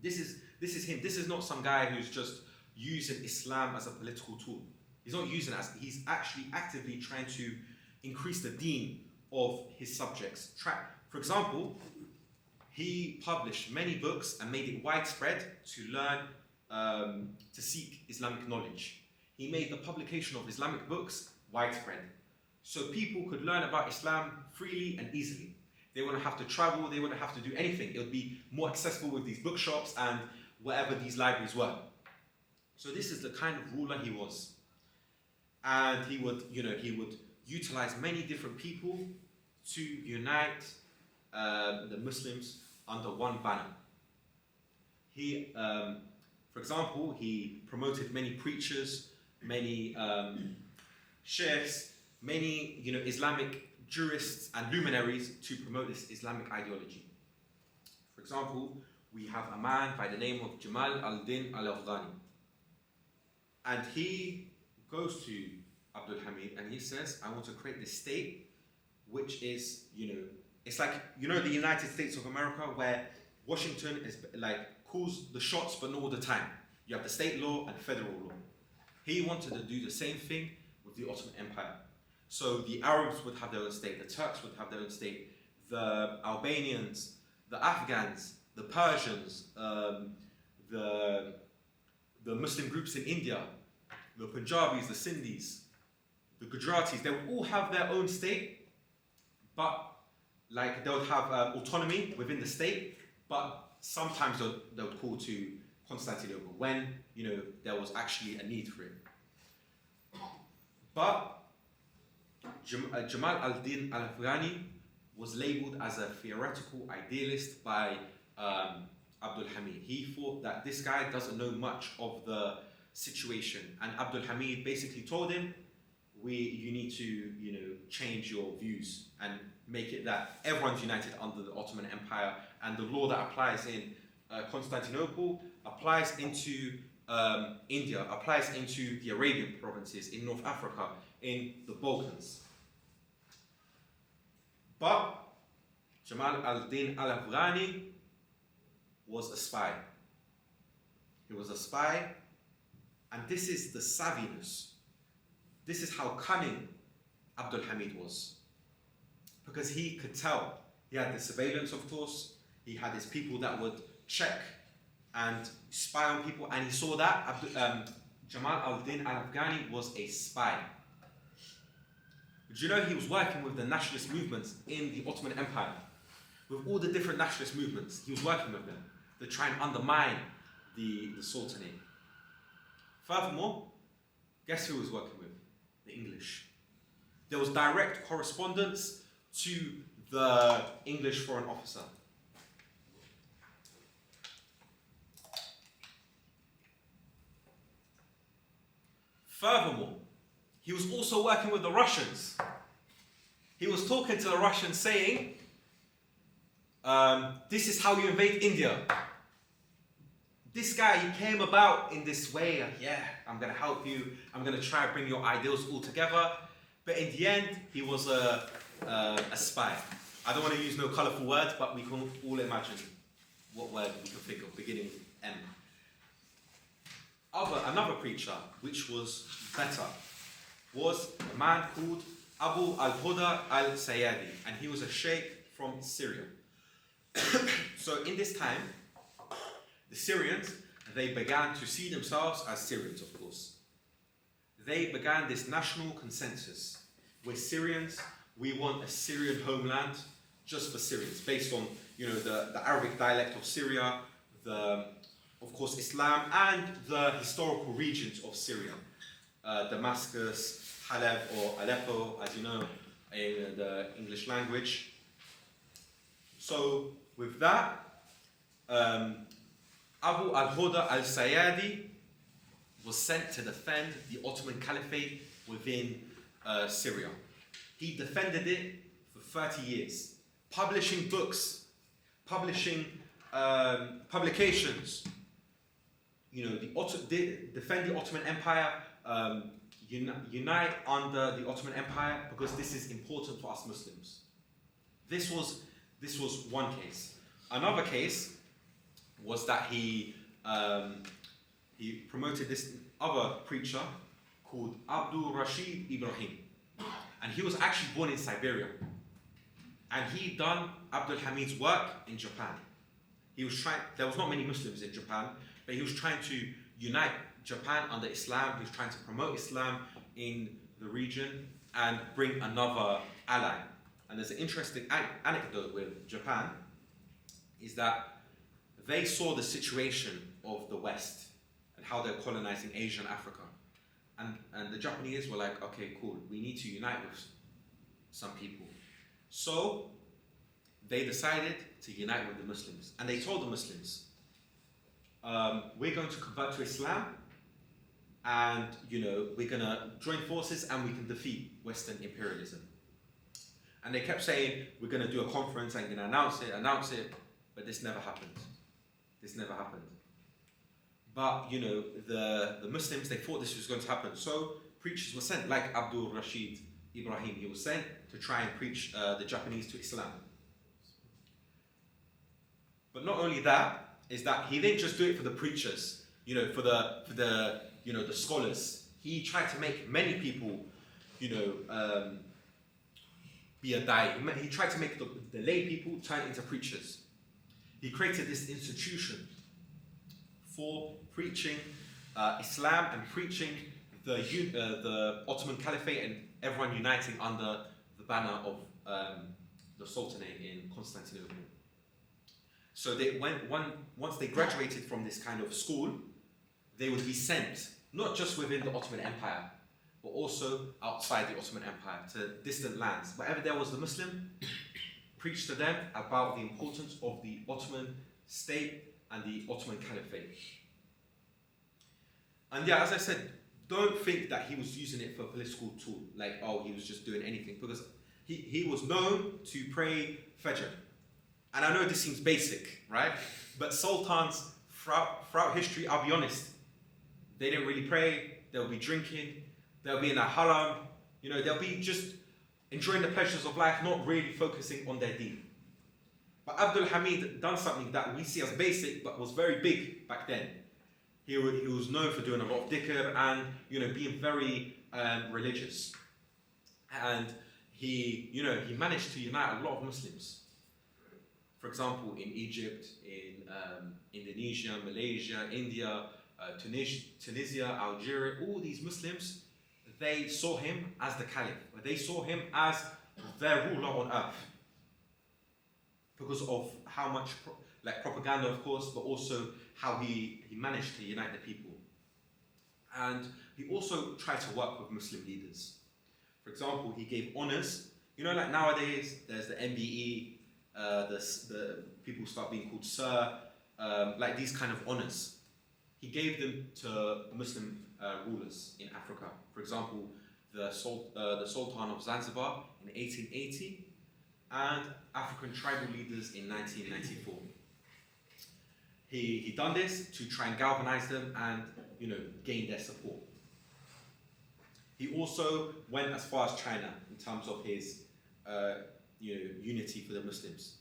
This is him. This is not some guy who's just using Islam as a political tool. He's not using it he's actually actively trying to increase the deen of his subjects. For example, he published many books and made it widespread to learn, to seek Islamic knowledge. He made the publication of Islamic books widespread, so people could learn about Islam freely and easily. They wouldn't have to travel, they wouldn't have to do anything. It would be more accessible with these bookshops and wherever these libraries were. So this is the kind of ruler he was. And he would utilize many different people to unite the Muslims under one banner. He, for example, he promoted many preachers, many sheikhs, many Islamic jurists and luminaries to promote this Islamic ideology. For example, we have a man by the name of Jamal al-Din al-Afghani. And he goes to Abdul Hamid and he says, I want to create this state which is, it's like, the United States of America, where Washington is calls the shots but not all the time. You have the state law and federal law. He wanted to do the same thing with the Ottoman Empire. So the Arabs would have their own state, the Turks would have their own state, the Albanians, the Afghans, the Persians, the Muslim groups in India, the Punjabis, the Sindhis, the Gujaratis, they would all have their own state, but they would have autonomy within the state, but sometimes they would call to Constantinople when there was actually a need for it. But Jamal al-Din al-Afghani was labeled as a theoretical idealist by Abdul Hamid. He thought that this guy doesn't know much of the situation, and Abdul Hamid basically told him, you need to change your views and make it that everyone's united under the Ottoman Empire, and the law that applies in Constantinople applies into India, applies into the Arabian provinces, in North Africa, in the Balkans. But Jamal al-Din al-Afghani was a spy. He was a spy, and this is the savviness. This is how cunning Abdul Hamid was. Because he could tell. He had the surveillance, of course. He had his people that would check and spy on people, and he saw that Jamal al-Din al-Afghani was a spy. Did you know he was working with the nationalist movements in the Ottoman Empire? With all the different nationalist movements, he was working with them to try and undermine the Sultanate. Furthermore, guess who he was working with? The English. There was direct correspondence to the English foreign officer. Furthermore, he was also working with the Russians. He was talking to the Russians saying, this is how you invade India. This guy, he came about in this way, yeah, I'm going to help you. I'm going to try to bring your ideals all together. But in the end, he was a spy. I don't want to use no colourful words, but we can all imagine what word we can think of, beginning with M. Another preacher, which was better, was a man called Abu al-Huda al-Sayyadi, and he was a sheikh from Syria. So in this time, the Syrians, they began to see themselves as Syrians, of course. They began this national consensus. We're Syrians, we want a Syrian homeland just for Syrians, based on the Arabic dialect of Syria, of course Islam, and the historical regions of Syria. Damascus, Halab, or Aleppo, as you know, in the English language. So with that, Abu al-Huda al-Sayyadi was sent to defend the Ottoman Caliphate within Syria. He defended it for 30 years, publishing books, publishing publications. Defend the Ottoman Empire, unite under the Ottoman Empire, because this is important for us Muslims. This was one case. Another case was that he promoted this other preacher called Abdul Rashid Ibrahim, and he was actually born in Siberia, and he done Abdul Hamid's work in Japan. There was not many Muslims in Japan, but he was trying to unite Japan under Islam. He was trying to promote Islam in the region and bring another ally. And there's an interesting anecdote with Japan, is that they saw the situation of the West and how they're colonizing Asia and Africa. And the Japanese were like, okay, cool, we need to unite with some people. So they decided to unite with the Muslims. And they told the Muslims, we're going to convert to Islam, and we're going to join forces and we can defeat Western imperialism. And they kept saying, we're going to do a conference and going to announce it, but this never happened. This never happened. But, the Muslims, they thought this was going to happen. So preachers were sent, like Abdul Rashid Ibrahim. He was sent to try and preach the Japanese to Islam. But not only that, is that he didn't just do it for the preachers, for the scholars. He tried to make many people, be a dai. He tried to make the lay people turn into preachers. He created this institution for preaching Islam and preaching the Ottoman Caliphate, and everyone uniting under the banner of the Sultanate in Constantinople. So once they graduated from this kind of school, they would be sent, not just within the Ottoman Empire, but also outside the Ottoman Empire, to distant lands. Wherever there was the Muslim, preach to them about the importance of the Ottoman state and the Ottoman Caliphate. And yeah, as I said, don't think that he was using it for a political tool, like, oh, he was just doing anything, because he was known to pray Fajr. And I know this seems basic, right? But sultans throughout history, I'll be honest, They didn't really pray. They'll be drinking. They'll be in a haram. You know, they'll be just enjoying the pleasures of life, not really focusing on their deen. But Abdul Hamid done something that we see as basic, but was very big back then. He was known for doing a lot of dhikr and, you know, being very religious. And he managed to unite a lot of Muslims. For example, in Egypt, in Indonesia, Malaysia, India, Tunisia, Algeria, all these Muslims, they saw him as the caliph. They saw him as their ruler on earth. Because of how much propaganda, of course, but also how he managed to unite the people. And he also tried to work with Muslim leaders. For example, he gave honors. You know, like nowadays, there's the MBE, the people start being called sir, like these kind of honors. He gave them to Muslim rulers in Africa. For example, the Sultan of Zanzibar in 1880, and African tribal leaders in 1994. He done this to try and galvanize them and, you know, gain their support. He also went as far as China in terms of his unity for the Muslims.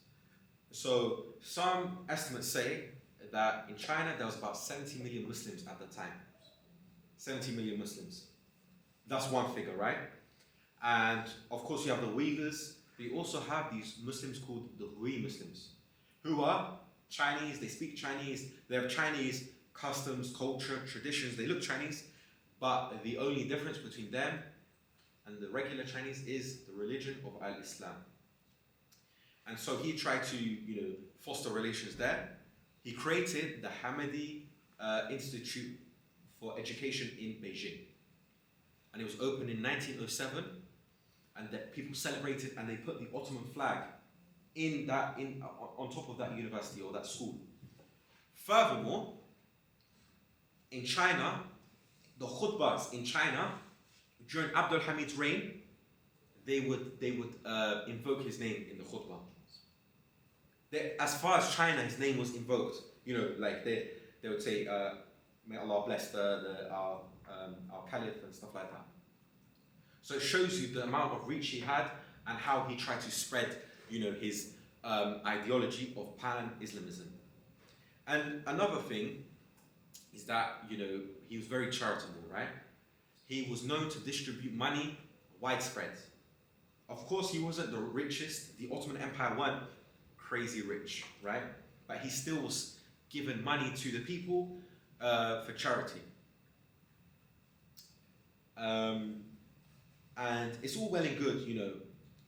So some estimates say that in China there was about 70 million Muslims at the time. 70 million Muslims. That's one figure, right? And of course you have the Uyghurs. But you also have these Muslims called the Hui Muslims, who are Chinese, they speak Chinese, they have Chinese customs, culture, traditions, they look Chinese, but the only difference between them and the regular Chinese is the religion of Al-Islam. And so he tried to, you know, foster relations there. He created the Hamidi Institute for Education in Beijing. And it was opened in 1907, and that people celebrated and they put the Ottoman flag on top of that university or that school. Furthermore, in China, the khutbahs in China during Abdul Hamid's reign, they would invoke his name in the khutbah. As far as China, his name was invoked. You know, like they would say, "May Allah bless our caliph" and stuff like that. So it shows you the amount of reach he had and how he tried to spread, you know, his ideology of pan-Islamism. And another thing is that, you know, he was very charitable, right? He was known to distribute money widespread. Of course, he wasn't the richest. The Ottoman Empire weren't crazy rich, right? But he still was giving money to the people for charity. And it's all well and good, you know,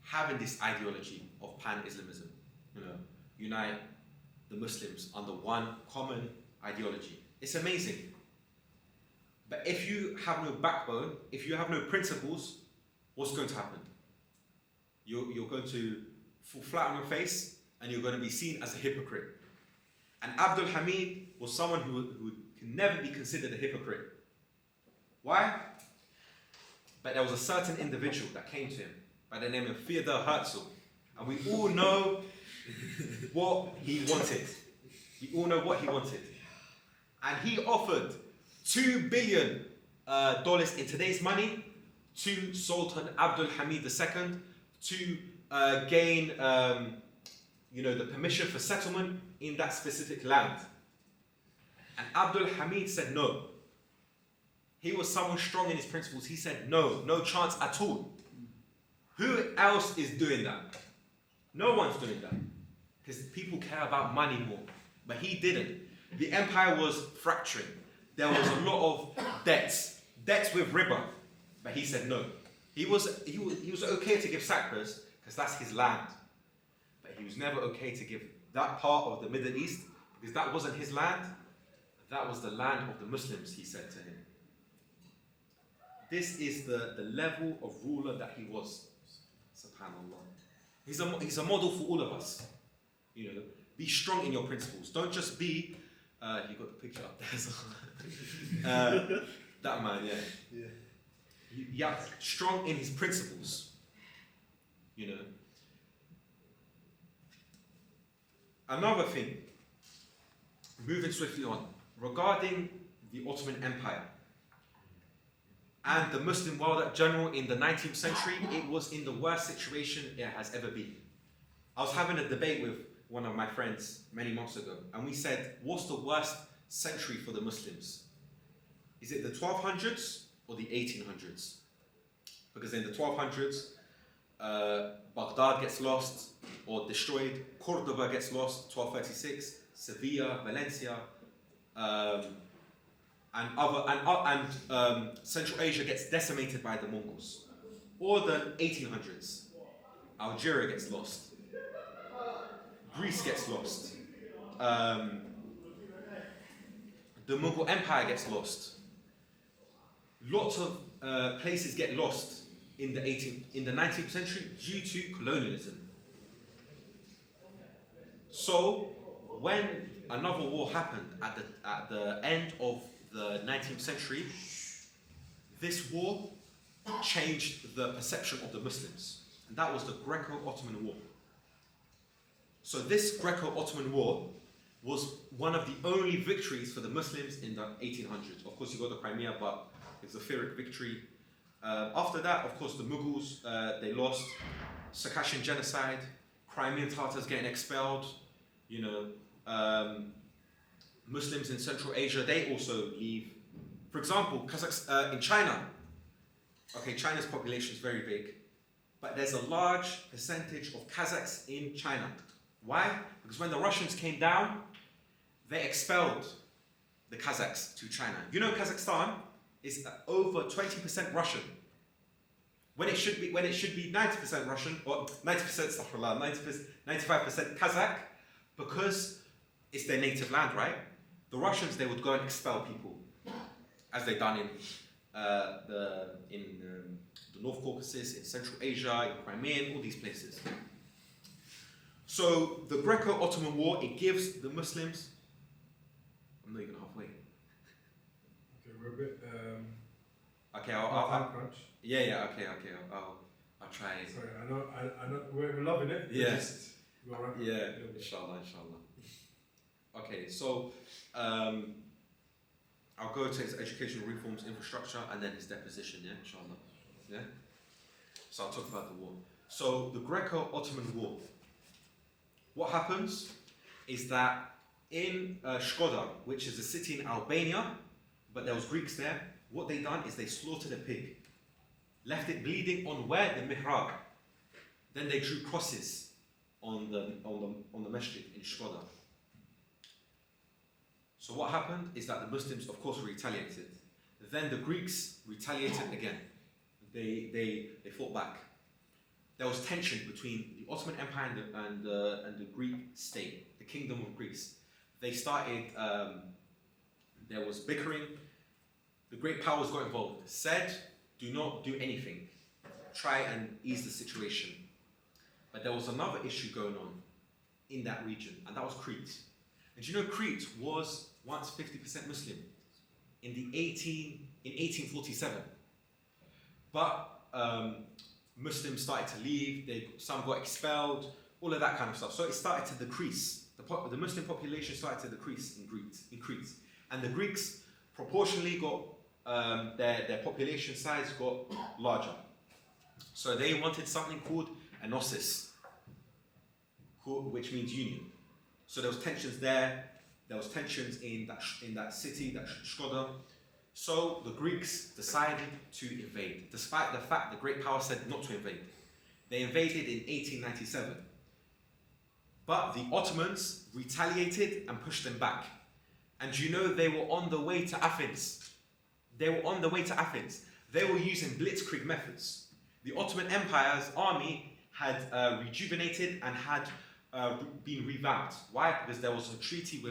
having this ideology of pan-Islamism, you know, unite the Muslims under one common ideology. It's amazing. But if you have no backbone, if you have no principles, what's going to happen? You're going to fall flat on your face and you're going to be seen as a hypocrite. And Abdul Hamid was someone who can never be considered a hypocrite. Why? But there was a certain individual that came to him by the name of Theodor Herzl. And we all know what he wanted. We all know what he wanted. And he offered $2 billion in today's money to Sultan Abdul Hamid II to gain the permission for settlement in that specific land. And Abdul Hamid said no. He was someone strong in his principles. He said no chance at all. Who else is doing that? No one's doing that. Because people care about money more. But he didn't. The empire was fracturing. There was a lot of debts with riba. But he said no. He was okay to give Cyprus because that's his land. But he was never okay to give that part of the Middle East because that wasn't his land. That was the land of the Muslims, he said to him. This is the level of ruler that he was. SubhanAllah. He's a model for all of us. You know, be strong in your principles. Don't just be. You got the picture up there as well. That man, yeah. Yeah, strong in his principles. You know. Another thing. Moving swiftly on regarding the Ottoman Empire. And the Muslim world in general in the 19th century, it was in the worst situation it has ever been. I was having a debate with one of my friends many months ago, and we said, what's the worst century for the Muslims? Is it the 1200s or the 1800s? Because in the 1200s, Baghdad gets lost or destroyed, Cordoba gets lost, 1236, Sevilla, Valencia, and Central Asia gets decimated by the Mongols. Or the 1800s, Algeria gets lost, Greece gets lost, the Mughal Empire gets lost. Lots of places get lost in the 19th century due to colonialism. So when another war happened at the end of the 19th century, this war changed the perception of the Muslims, and that was the Greco-Ottoman War. So this Greco-Ottoman War was one of the only victories for the Muslims in the 1800s. Of course, you got the Crimea, but it's a Pyrrhic victory. After that, of course, the Mughals, they lost. Circassian genocide, Crimean Tatars getting expelled, Muslims in Central Asia, they also leave. For example, Kazakhs, in China, okay, China's population is very big, but there's a large percentage of Kazakhs in China. Why? Because when the Russians came down, they expelled the Kazakhs to China. You know, Kazakhstan is over 20% Russian. When it should be 90% Russian, or 90%, 95% Kazakh, because it's their native land, right? The Russians, they would go and expel people, as they've done in the North Caucasus, in Central Asia, in Crimea, in all these places. So the Greco-Ottoman War, it gives the Muslims. I'm not even halfway. Okay, we're a bit. Okay, I'll crunch. Yeah. Okay. I'll try. Sorry, I know. We're loving it. Yeah. Yeah. Inshallah. Okay, so I'll go to his educational reforms, infrastructure, and then his deposition. Yeah, inshallah. Yeah. So I'll talk about the war. So the Greco-Ottoman War. What happens is that in Shkoda, which is a city in Albania, but there was Greeks there, what they done is they slaughtered a pig, left it bleeding on where? The mihrab. Then they drew crosses on the masjid in Shkoda. So what happened is that the Muslims, of course, retaliated. Then the Greeks retaliated again. They fought back. There was tension between the Ottoman Empire and the Greek state, the Kingdom of Greece. They started. There was bickering. The great powers got involved. Said, "Do not do anything. Try and ease the situation." But there was another issue going on in that region, and that was Crete. And you know, Crete was once 50% Muslim in 1847. But Muslims started to leave. Some got expelled. All of that kind of stuff. So it started to decrease. The Muslim population started to decrease in Crete, and the Greeks proportionally got their population size got larger. So they wanted something called enosis, which means union. So there was tensions there. There was tensions in that city, that Shkoda. So the Greeks decided to invade, despite the fact the great power said not to invade. They invaded in 1897. But the Ottomans retaliated and pushed them back. And you know, they were on the way to Athens. They were using blitzkrieg methods. The Ottoman Empire's army had rejuvenated and had been revamped. Why? Because there was a treaty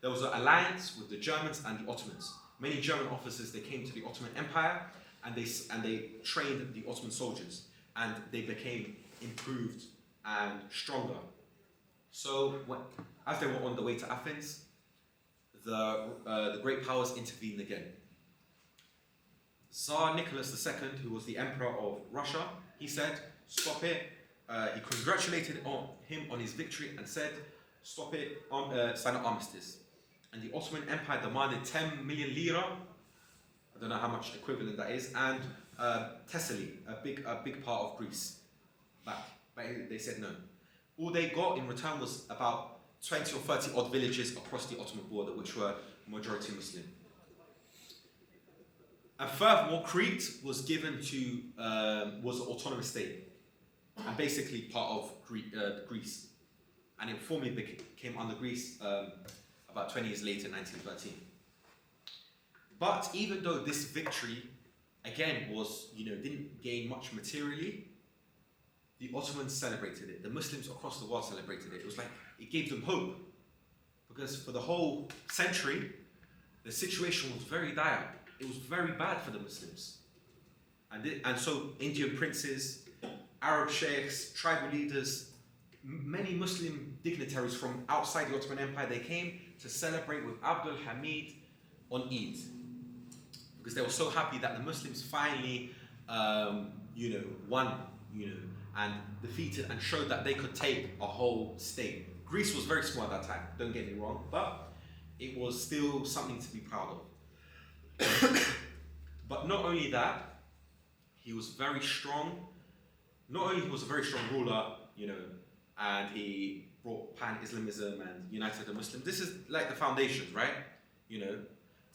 there was an alliance with the Germans and the Ottomans. Many German officers, they came to the Ottoman Empire and they trained the Ottoman soldiers, and they became improved and stronger. So as they were on the way to Athens, the great powers intervened again. Tsar Nicholas II, who was the emperor of Russia, he said, "Stop it." He congratulated him on his victory and said, "Stop it, sign an armistice." And the Ottoman Empire demanded 10 million lira I don't know how much equivalent that is, and Thessaly, a big part of Greece, back. But they said no. All they got in return was about 20 or 30 odd villages across the Ottoman border, which were majority Muslim. And furthermore, Crete was given to was an autonomous state, and basically part of Greece, and it formally became under Greece about 20 years later, 1913. But even though this victory, again, was didn't gain much materially, the Ottomans celebrated it. The Muslims across the world celebrated it. It was like it gave them hope, because for the whole century, the situation was very dire. It was very bad for the Muslims. And so Indian princes, Arab sheikhs, tribal leaders, many Muslim dignitaries from outside the Ottoman Empire, they came to celebrate with Abdul Hamid on Eid. Because they were so happy that the Muslims finally, won, and defeated and showed that they could take a whole state. Greece was very small at that time, don't get me wrong, but it was still something to be proud of. But not only that, he was very strong. Not only he was a very strong ruler, and he brought pan-Islamism and united the Muslims. This is like the foundations, right?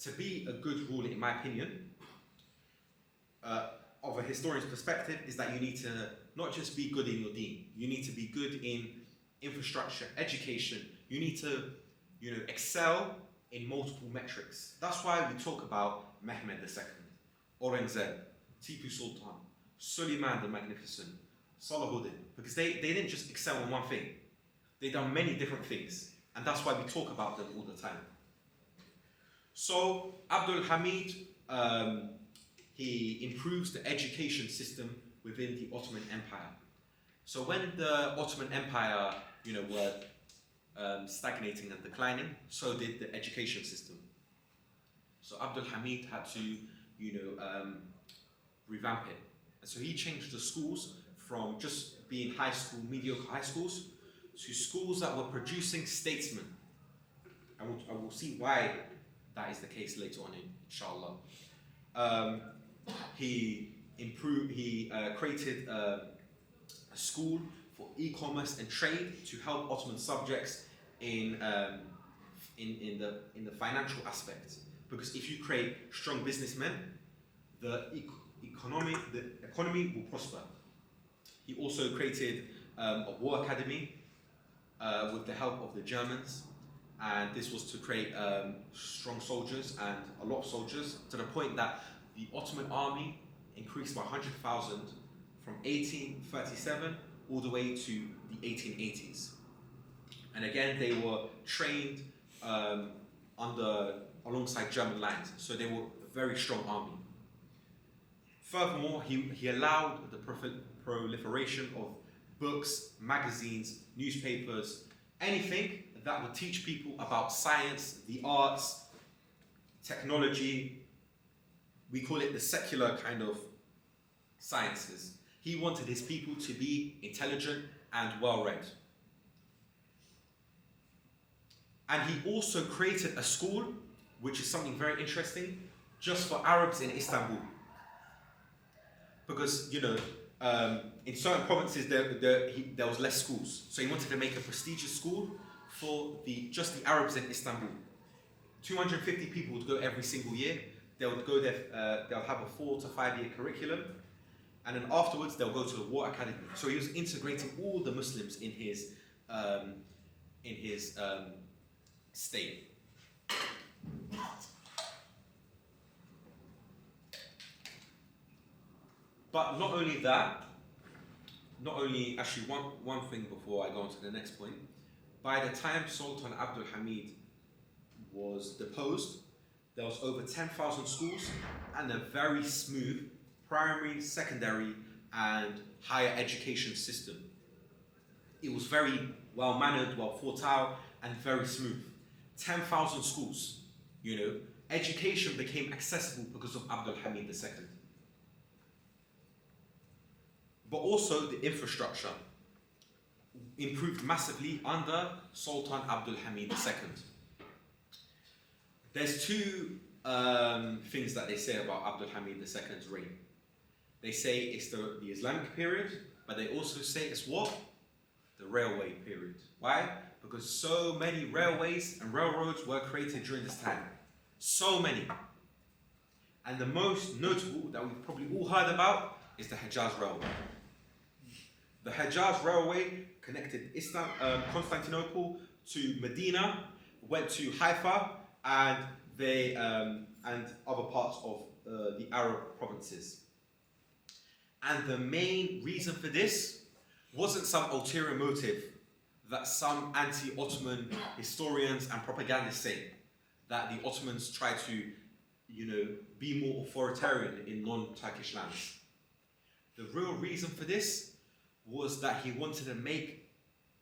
To be a good ruler, in my opinion, of a historian's perspective, is that you need to not just be good in your deen. You need to be good in infrastructure, education. You need to, excel in multiple metrics. That's why we talk about Mehmed II, Aurangzeb, Tipu Sultan, Suleiman the Magnificent, Salahuddin, because they didn't just excel in one thing. They done many different things, and that's why we talk about them all the time. So Abdul Hamid, he improves the education system within the Ottoman Empire. So when the Ottoman Empire, were stagnating and declining, so did the education system. So Abdul Hamid had to, revamp it. And so he changed the schools from just being mediocre high schools, to schools that were producing statesmen. And I will see why that is the case later on, inshallah. He created a school for e-commerce and trade to help Ottoman subjects in the financial aspect. Because if you create strong businessmen, the economy will prosper. He also created a war academy with the help of the Germans, and this was to create strong soldiers and a lot of soldiers, to the point that the Ottoman army increased by 100,000 from 1837 all the way to the 1880s. And again, they were trained alongside German lines, so they were a very strong army. Furthermore, he allowed the proliferation of books, magazines, newspapers, anything that would teach people about science, the arts, technology. We call it the secular kind of sciences. He wanted his people to be intelligent and well-read. And he also created a school, which is something very interesting, just for Arabs in Istanbul. Because, in certain provinces there was less schools. So he wanted to make a prestigious school for just the Arabs in Istanbul. 250 people would go every single year. They would go there, they'll have a 4 to 5 year curriculum. And then afterwards, they'll go to the war academy. So he was integrating all the Muslims in his state. But not only that, actually one thing before I go on to the next point. By the time Sultan Abdul Hamid was deposed, there was over 10,000 schools and a very smooth primary, secondary, and higher education system. It was very well mannered, well thought out, and very smooth. 10,000 schools, Education became accessible because of Abdul Hamid II. But also the infrastructure improved massively under Sultan Abdul Hamid II. There's two things that they say about Abdul Hamid II's reign. They say it's the Islamic period, but they also say it's what? The railway period. Why? Because so many railways and railroads were created during this time. So many. And the most notable that we've probably all heard about is the Hejaz Railway. The Hejaz Railway connected Constantinople to Medina, went to Haifa, and and other parts of the Arab provinces. And the main reason for this wasn't some ulterior motive that some anti-Ottoman historians and propagandists say, that the Ottomans tried to, be more authoritarian in non-Turkish lands. The real reason for this was that he wanted to make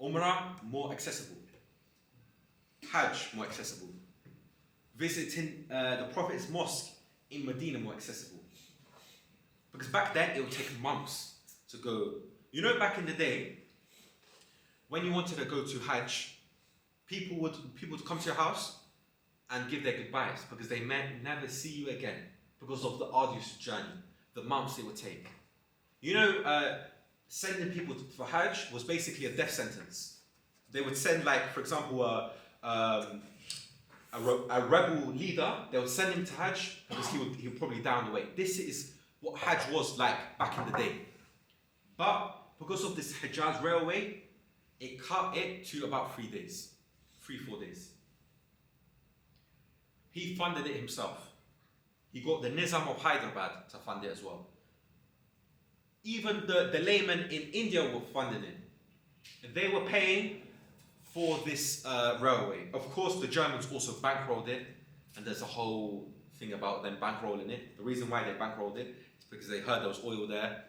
Umrah more accessible, Hajj more accessible, visiting the Prophet's mosque in Medina more accessible. Because back then it would take months to go. Back in the day, when you wanted to go to Hajj, people would come to your house and give their goodbyes because they might never see you again because of the arduous journey, the months it would take. Sending people for Hajj was basically a death sentence. They would send, for example, a rebel leader. They would send him to Hajj because he would probably die on the way. This is what Hajj was like back in the day. But because of this Hejaz Railway, it cut it to about 4 days. He funded it himself. He got the Nizam of Hyderabad to fund it as well. Even the laymen in India were funding it. They were paying for this railway. Of course, the Germans also bankrolled it, and there's a whole thing about them bankrolling it. The reason why they bankrolled it is because they heard there was oil there,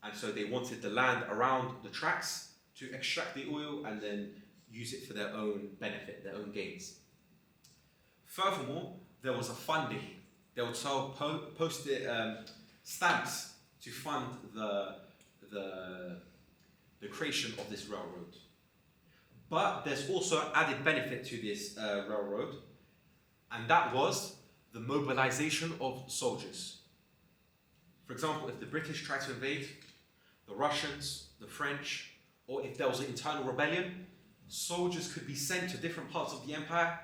and so they wanted the land around the tracks to extract the oil and then use it for their own benefit, their own gains. Furthermore, there was a funding. They would sell posted stamps to fund the creation of this railroad. But there's also an added benefit to this railroad, and that was the mobilization of soldiers. For example, if the British tried to invade, the Russians, the French, or if there was an internal rebellion, soldiers could be sent to different parts of the empire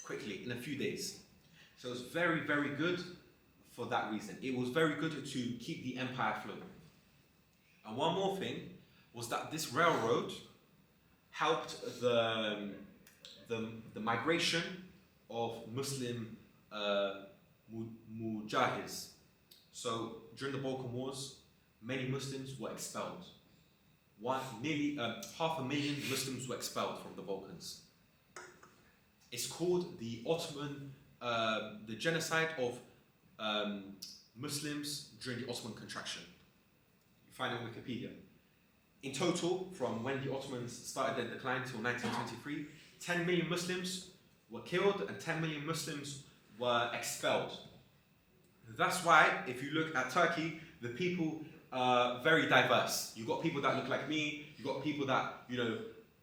quickly, in a few days. So it was very, very good for that reason. It was very good to keep the empire afloat. And one more thing was that this railroad helped the migration of Muslim mujahids. So during the Balkan Wars, many Muslims were expelled. Nearly 500,000 Muslims were expelled from the Balkans. It's called the the genocide of Muslims during the Ottoman contraction. You find it on Wikipedia. In total, from when the Ottomans started their decline till 1923, 10 million Muslims were killed and 10 million Muslims were expelled. That's why, if you look at Turkey, the people are very diverse. You've got people that look like me, you've got people that,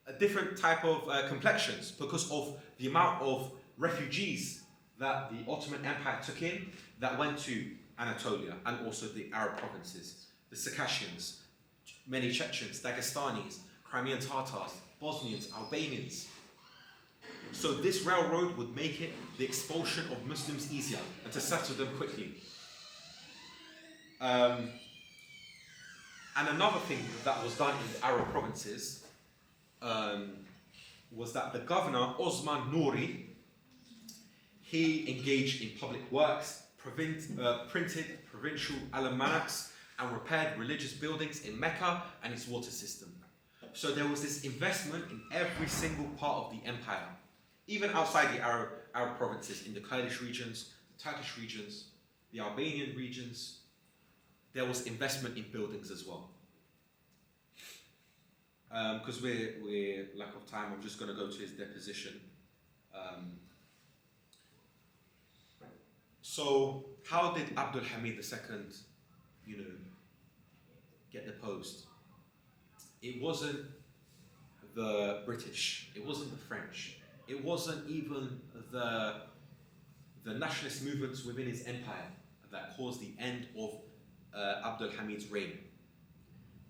a different type of complexions because of the amount of refugees that the Ottoman Empire took in that went to Anatolia and also the Arab provinces, the Circassians, many Chechens, Dagestanis, Crimean Tatars, Bosnians, Albanians. So this railroad would make it the expulsion of Muslims easier and to settle them quickly. And another thing that was done in the Arab provinces was that the governor, Osman Nuri, he engaged in public works, printed provincial almanacs, and repaired religious buildings in Mecca and its water system. So there was this investment in every single part of the empire, even outside the Arab provinces, in the Kurdish regions, the Turkish regions, the Albanian regions. There was investment in buildings as well. Because we're lack of time, I'm just going to go to his deposition. So how did Abdul Hamid II, get deposed? It wasn't the British. It wasn't the French. It wasn't even the the nationalist movements within his empire that caused the end of Abdul Hamid's reign.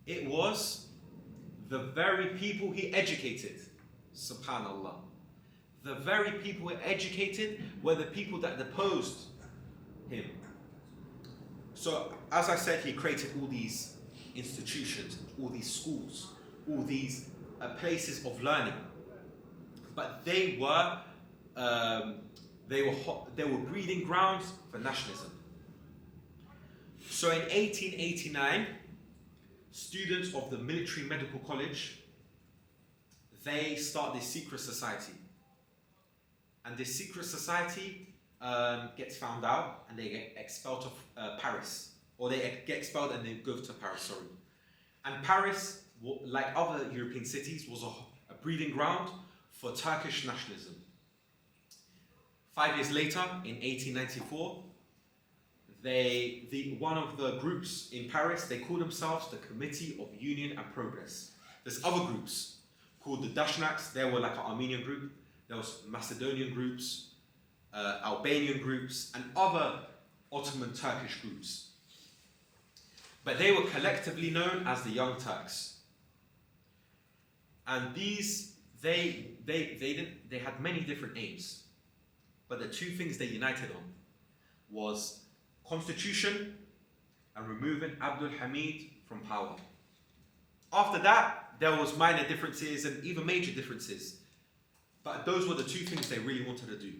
It was the very people he educated, subhanallah. The very people he educated were the people that deposed him. So, as I said, he created all these institutions, all these schools, all these places of learning. But they were breeding grounds for nationalism. So in 1889, students of the Military Medical College, they start this secret society. And this secret society gets found out and they get expelled of Paris. Or they get expelled and they go to Paris, sorry. And Paris, like other European cities, was a breeding ground for Turkish nationalism. 5 years later, in 1894, one of the groups in Paris, they call themselves the Committee of Union and Progress. There's other groups called the Dashnaks. They were like an Armenian group. There was Macedonian groups, Albanian groups, and other Ottoman Turkish groups. But they were collectively known as the Young Turks. And these, they had many different aims. But the two things they united on was constitution and removing Abdul Hamid from power. After that, there was minor differences and even major differences. But those were the two things they really wanted to do.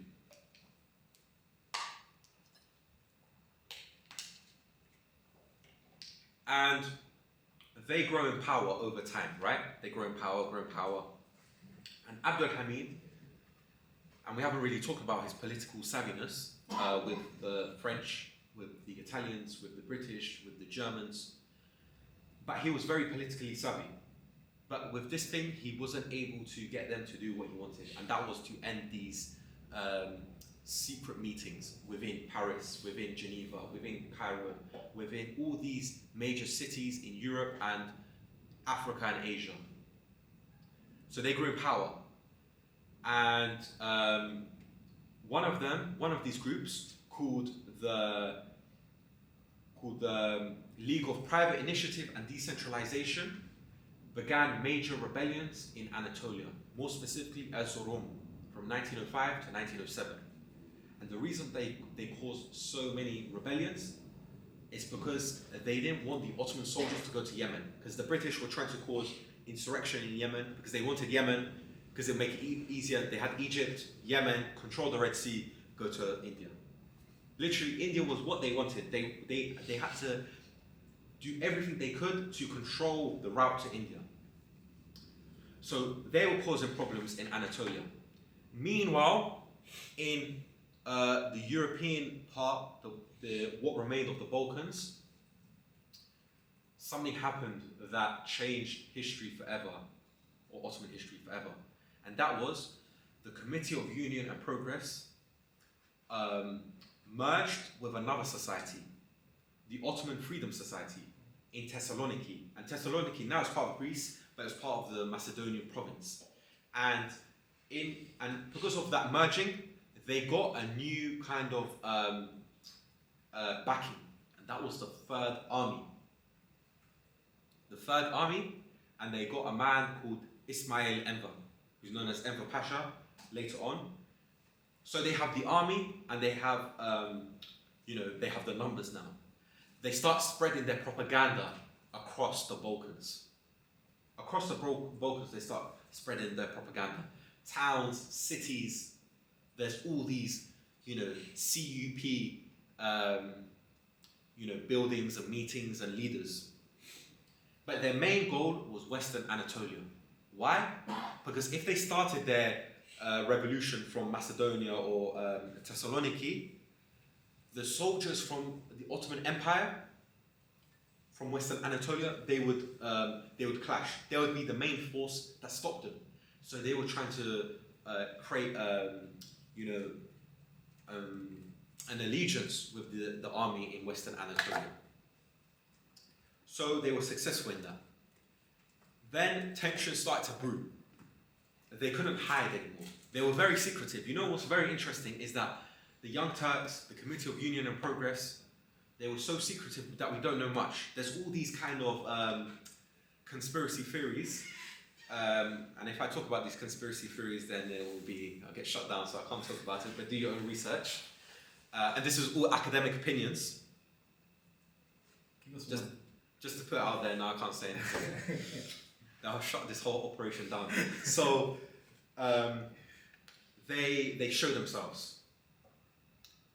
And they grow in power over time, right? They grow in power. And Abdul Hamid, and we haven't really talked about his political savviness with the French, with the Italians, with the British, with the Germans. But he was very politically savvy. But with this thing, he wasn't able to get them to do what he wanted. And that was to end these secret meetings within Paris, within Geneva, within Cairo, within all these major cities in Europe and Africa and Asia. So they grew in power. And one of these groups, called the League of Private Initiative and Decentralization, began major rebellions in Anatolia, more specifically Erzurum, from 1905 to 1907. And the reason they caused so many rebellions is because they didn't want the Ottoman soldiers to go to Yemen, because the British were trying to cause insurrection in Yemen, because they wanted Yemen, because it would make it easier. They had Egypt, Yemen, control the Red Sea, go to India. Literally, India was what they wanted. They had to do everything they could to control the route to India. So they were causing problems in Anatolia. Meanwhile, in the European part, what remained of the Balkans, something happened that changed history forever, or Ottoman history forever. And that was the Committee of Union and Progress merged with another society, the Ottoman Freedom Society in Thessaloniki. And Thessaloniki now is part of Greece, but it's part of the Macedonian province. And because of that merging, they got a new kind of backing, and that was the Third Army. The Third Army, and they got a man called Ismail Enver, who's known as Enver Pasha later on. So they have the army, and they have, they have the numbers now. They start spreading their propaganda across the Balkans. Across the Balkans, they start spreading their propaganda. Towns, cities, there's all these, CUP, buildings and meetings and leaders. But their main goal was Western Anatolia. Why? Because if they started their revolution from Macedonia or Thessaloniki, the soldiers from the Ottoman Empire, from Western Anatolia, they would clash. They would be the main force that stopped them. So they were trying to create, an allegiance with the army in Western Anatolia. So they were successful in that. Then tensions started to brew. They couldn't hide anymore. They were very secretive. You know what's very interesting is that the Young Turks, the Committee of Union and Progress, they were so secretive that we don't know much. There's all these kind of conspiracy theories. And if I talk about these conspiracy theories, then I'll get shut down, so I can't talk about it, but do your own research. And this is all academic opinions. Just to put it out there, now I can't say anything. I'll shut this whole operation down. So, they show themselves.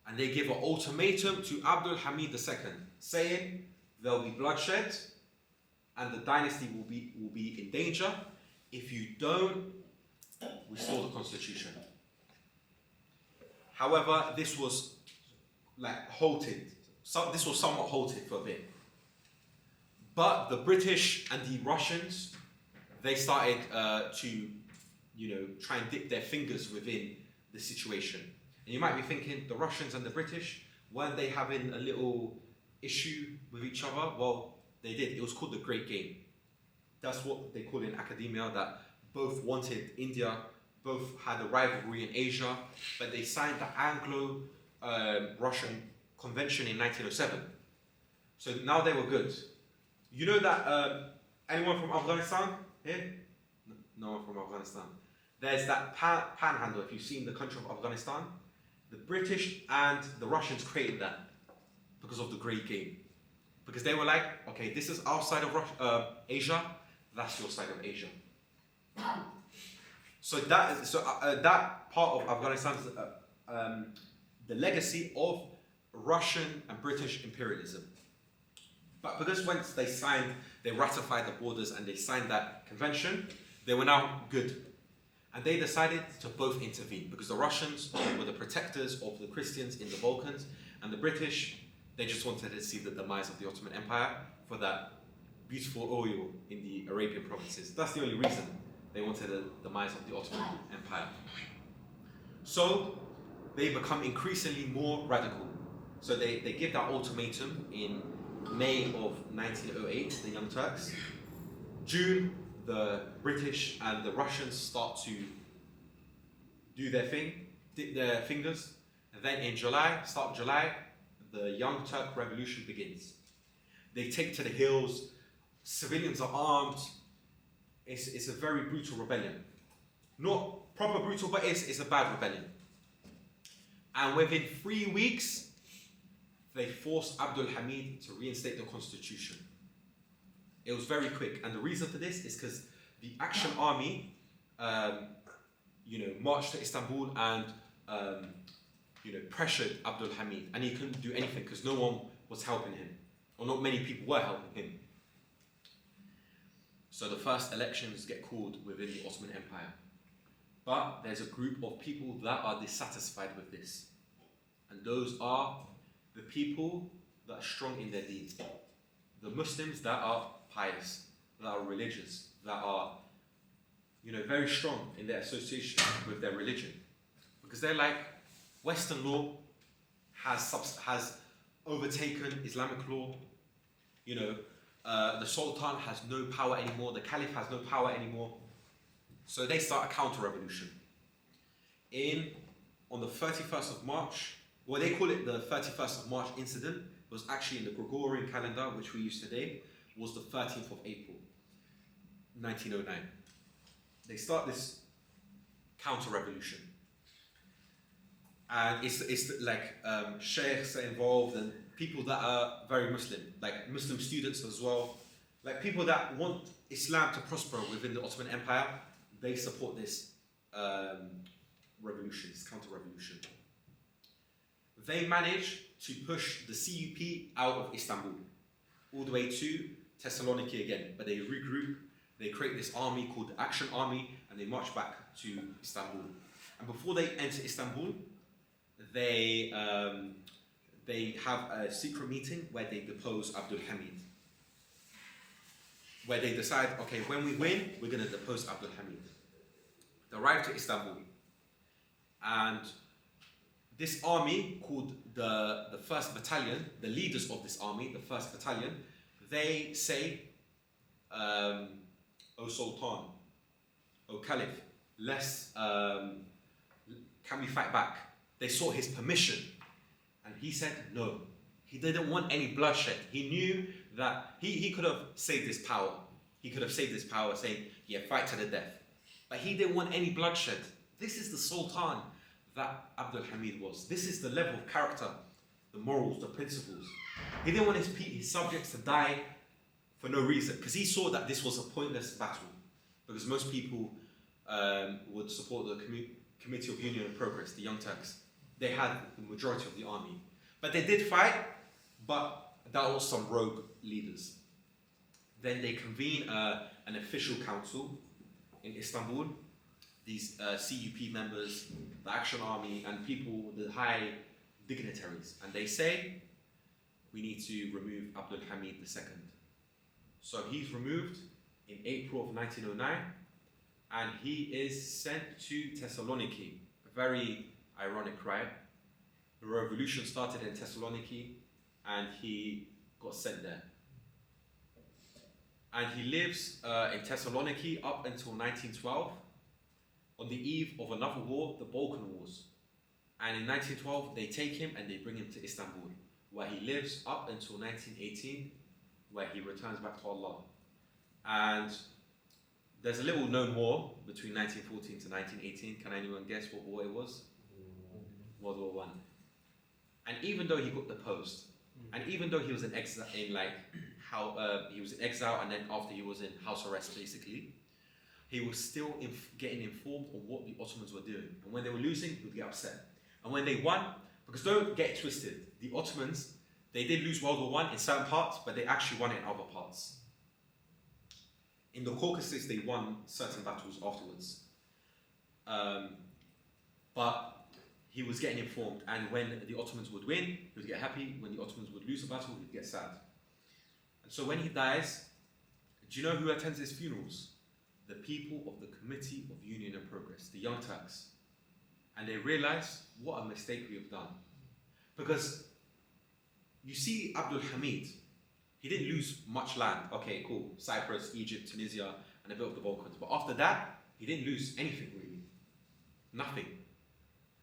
And they give an ultimatum to Abdul Hamid II, saying there'll be bloodshed and the dynasty will be in danger if you don't restore the constitution. However, this was halted. So this was somewhat halted for a bit. But the British and the Russians, they started to, try and dip their fingers within the situation. And you might be thinking, the Russians and the British, weren't they having a little issue with each other? Well, they did. It was called the Great Game. That's what they call it in academia, that both wanted India, both had a rivalry in Asia, but they signed the Anglo-Russian Convention in 1907. So now they were good. You know that, anyone from Afghanistan here? No one from Afghanistan. There's that panhandle, if you've seen the country of Afghanistan. The British and the Russians created that because of the Great Game. Because they were like, okay, this is our side of Asia, that's your side of Asia. So that part of Afghanistan is the legacy of Russian and British imperialism. But because once they ratified the borders and they signed that convention, they were now good. And they decided to both intervene because the Russians were the protectors of the Christians in the Balkans, and the British, they just wanted to see the demise of the Ottoman Empire for that beautiful oil in the Arabian provinces. That's the only reason they wanted the demise of the Ottoman Empire. So they become increasingly more radical. So they give that ultimatum in May of 1908, the Young Turks. June, the British and the Russians start to do their thing, dip their fingers. And then in start of July, the Young Turk Revolution begins. They take to the hills, civilians are armed. It's a very brutal rebellion. Not proper brutal, but it's a bad rebellion. And within 3 weeks, they forced Abdul Hamid to reinstate the constitution. It was very quick, and the reason for this is because the Action Army, marched to Istanbul and pressured Abdul Hamid, and he couldn't do anything because no one was helping him, or not many people were helping him. So the first elections get called within the Ottoman Empire, but there's a group of people that are dissatisfied with this, and those are the people that are strong in their deeds, the Muslims that are pious, that are religious, that are, very strong in their association with their religion. Because they're like, Western law has overtaken Islamic law. The Sultan has no power anymore, the Caliph has no power anymore. So they start a counter-revolution. On the 31st of March, well, they call it the 31st of March incident. It was actually in the Gregorian calendar, which we use today, was the 13th of April, 1909. They start this counter-revolution. And it's like sheikhs are involved and people that are very Muslim, like Muslim students as well. Like people that want Islam to prosper within the Ottoman Empire, they support this revolution, this counter-revolution. They manage to push the CUP out of Istanbul, all the way to Thessaloniki again, but they regroup, they create this army called the Action Army, and they march back to Istanbul. And before they enter Istanbul, they have a secret meeting where they depose Abdul Hamid. Where they decide, okay, when we win, we're going to depose Abdul Hamid. They arrive to Istanbul. And this army, called the 1st Battalion, the leaders of this army, the 1st Battalion, they say, O Sultan, O Caliph, can we fight back? they sought his permission, and he said no. He didn't want any bloodshed. He knew that he could have saved his power. He could have saved his power saying, yeah, fight to the death. But he didn't want any bloodshed. This is the Sultan that Abdul Hamid was. This is the level of character, the morals, the principles. He didn't want his subjects to die for no reason, because he saw that this was a pointless battle. Because most people would support the Committee of Union and Progress, the Young Turks. They had the majority of the army. But they did fight, but that was some rogue leaders. Then they convene an official council in Istanbul. These CUP members, the Action Army, and people, the high dignitaries. And they say, we need to remove Abdul Hamid II. So he's removed in April of 1909, and he is sent to Thessaloniki. A very ironic, right? The revolution started in Thessaloniki, and he got sent there. And he lives in Thessaloniki up until 1912, on the eve of another war, the Balkan Wars. And in 1912, they take him and they bring him to Istanbul, where he lives up until 1918, where he returns back to Allah. And there's a little known war between 1914 to 1918. Can anyone guess what war it was? World War I. And even though he got deposed, and even though he was in exile, he was in exile, and then after he was in house arrest, basically, he was still getting informed on what the Ottomans were doing. And when they were losing, he would get upset. And when they won, because don't get it twisted, the Ottomans, they did lose World War I in certain parts, but they actually won it in other parts. In the Caucasus, they won certain battles afterwards. But he was getting informed, and when the Ottomans would win, he would get happy. When the Ottomans would lose a battle, he'd get sad. And so when he dies, do you know who attends his funerals? The people of the Committee of Union and Progress, the Young Turks. And they realize what a mistake we have done. Because you see Abdul Hamid, he didn't lose much land. Okay, cool. Cyprus, Egypt, Tunisia, and a bit of the Balkans. But after that, he didn't lose anything really. Nothing.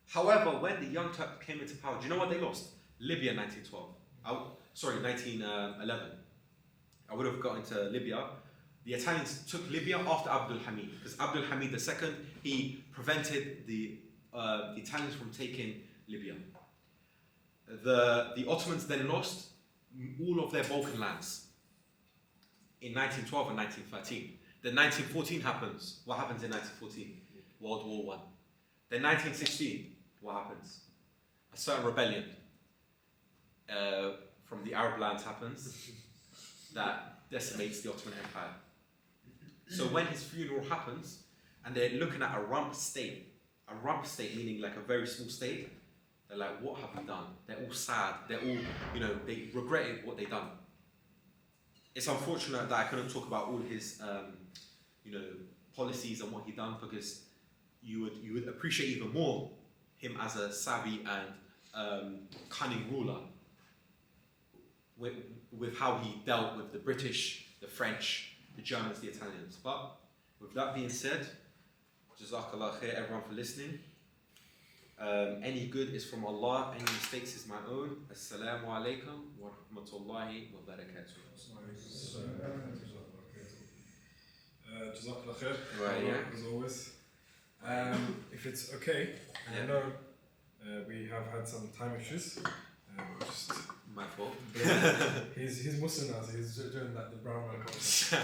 However, when the Young Turks came into power, do you know what they lost? Libya in 1911. I would have got into Libya. The Italians took Libya after Abdul Hamid, because Abdul Hamid II, he prevented the Italians from taking Libya. The Ottomans then lost all of their Balkan lands in 1912 and 1913. Then 1914 happens. What happens in 1914? World War I. Then 1916, what happens? A certain rebellion from the Arab lands happens that decimates the Ottoman Empire. So when his funeral happens, and they're looking at a rump state meaning like a very small state, they're like, what have we done? They're all sad. They're all, they regretted what they done. It's unfortunate that I couldn't talk about all his, policies and what he done, because you would appreciate even more him as a savvy and cunning ruler with how he dealt with the British, the French, the Germans, the Italians. But with that being said, Jazakallah khair everyone for listening. Any good is from Allah, any mistakes is my own. Assalamu alaikum wa rahmatullahi wa barakatuh. Jazakallah khair, Right, yeah. as always. If it's okay, Yeah. I know we have had some time issues. Just My fault. he's Muslim now, so he's doing like the brown man culture.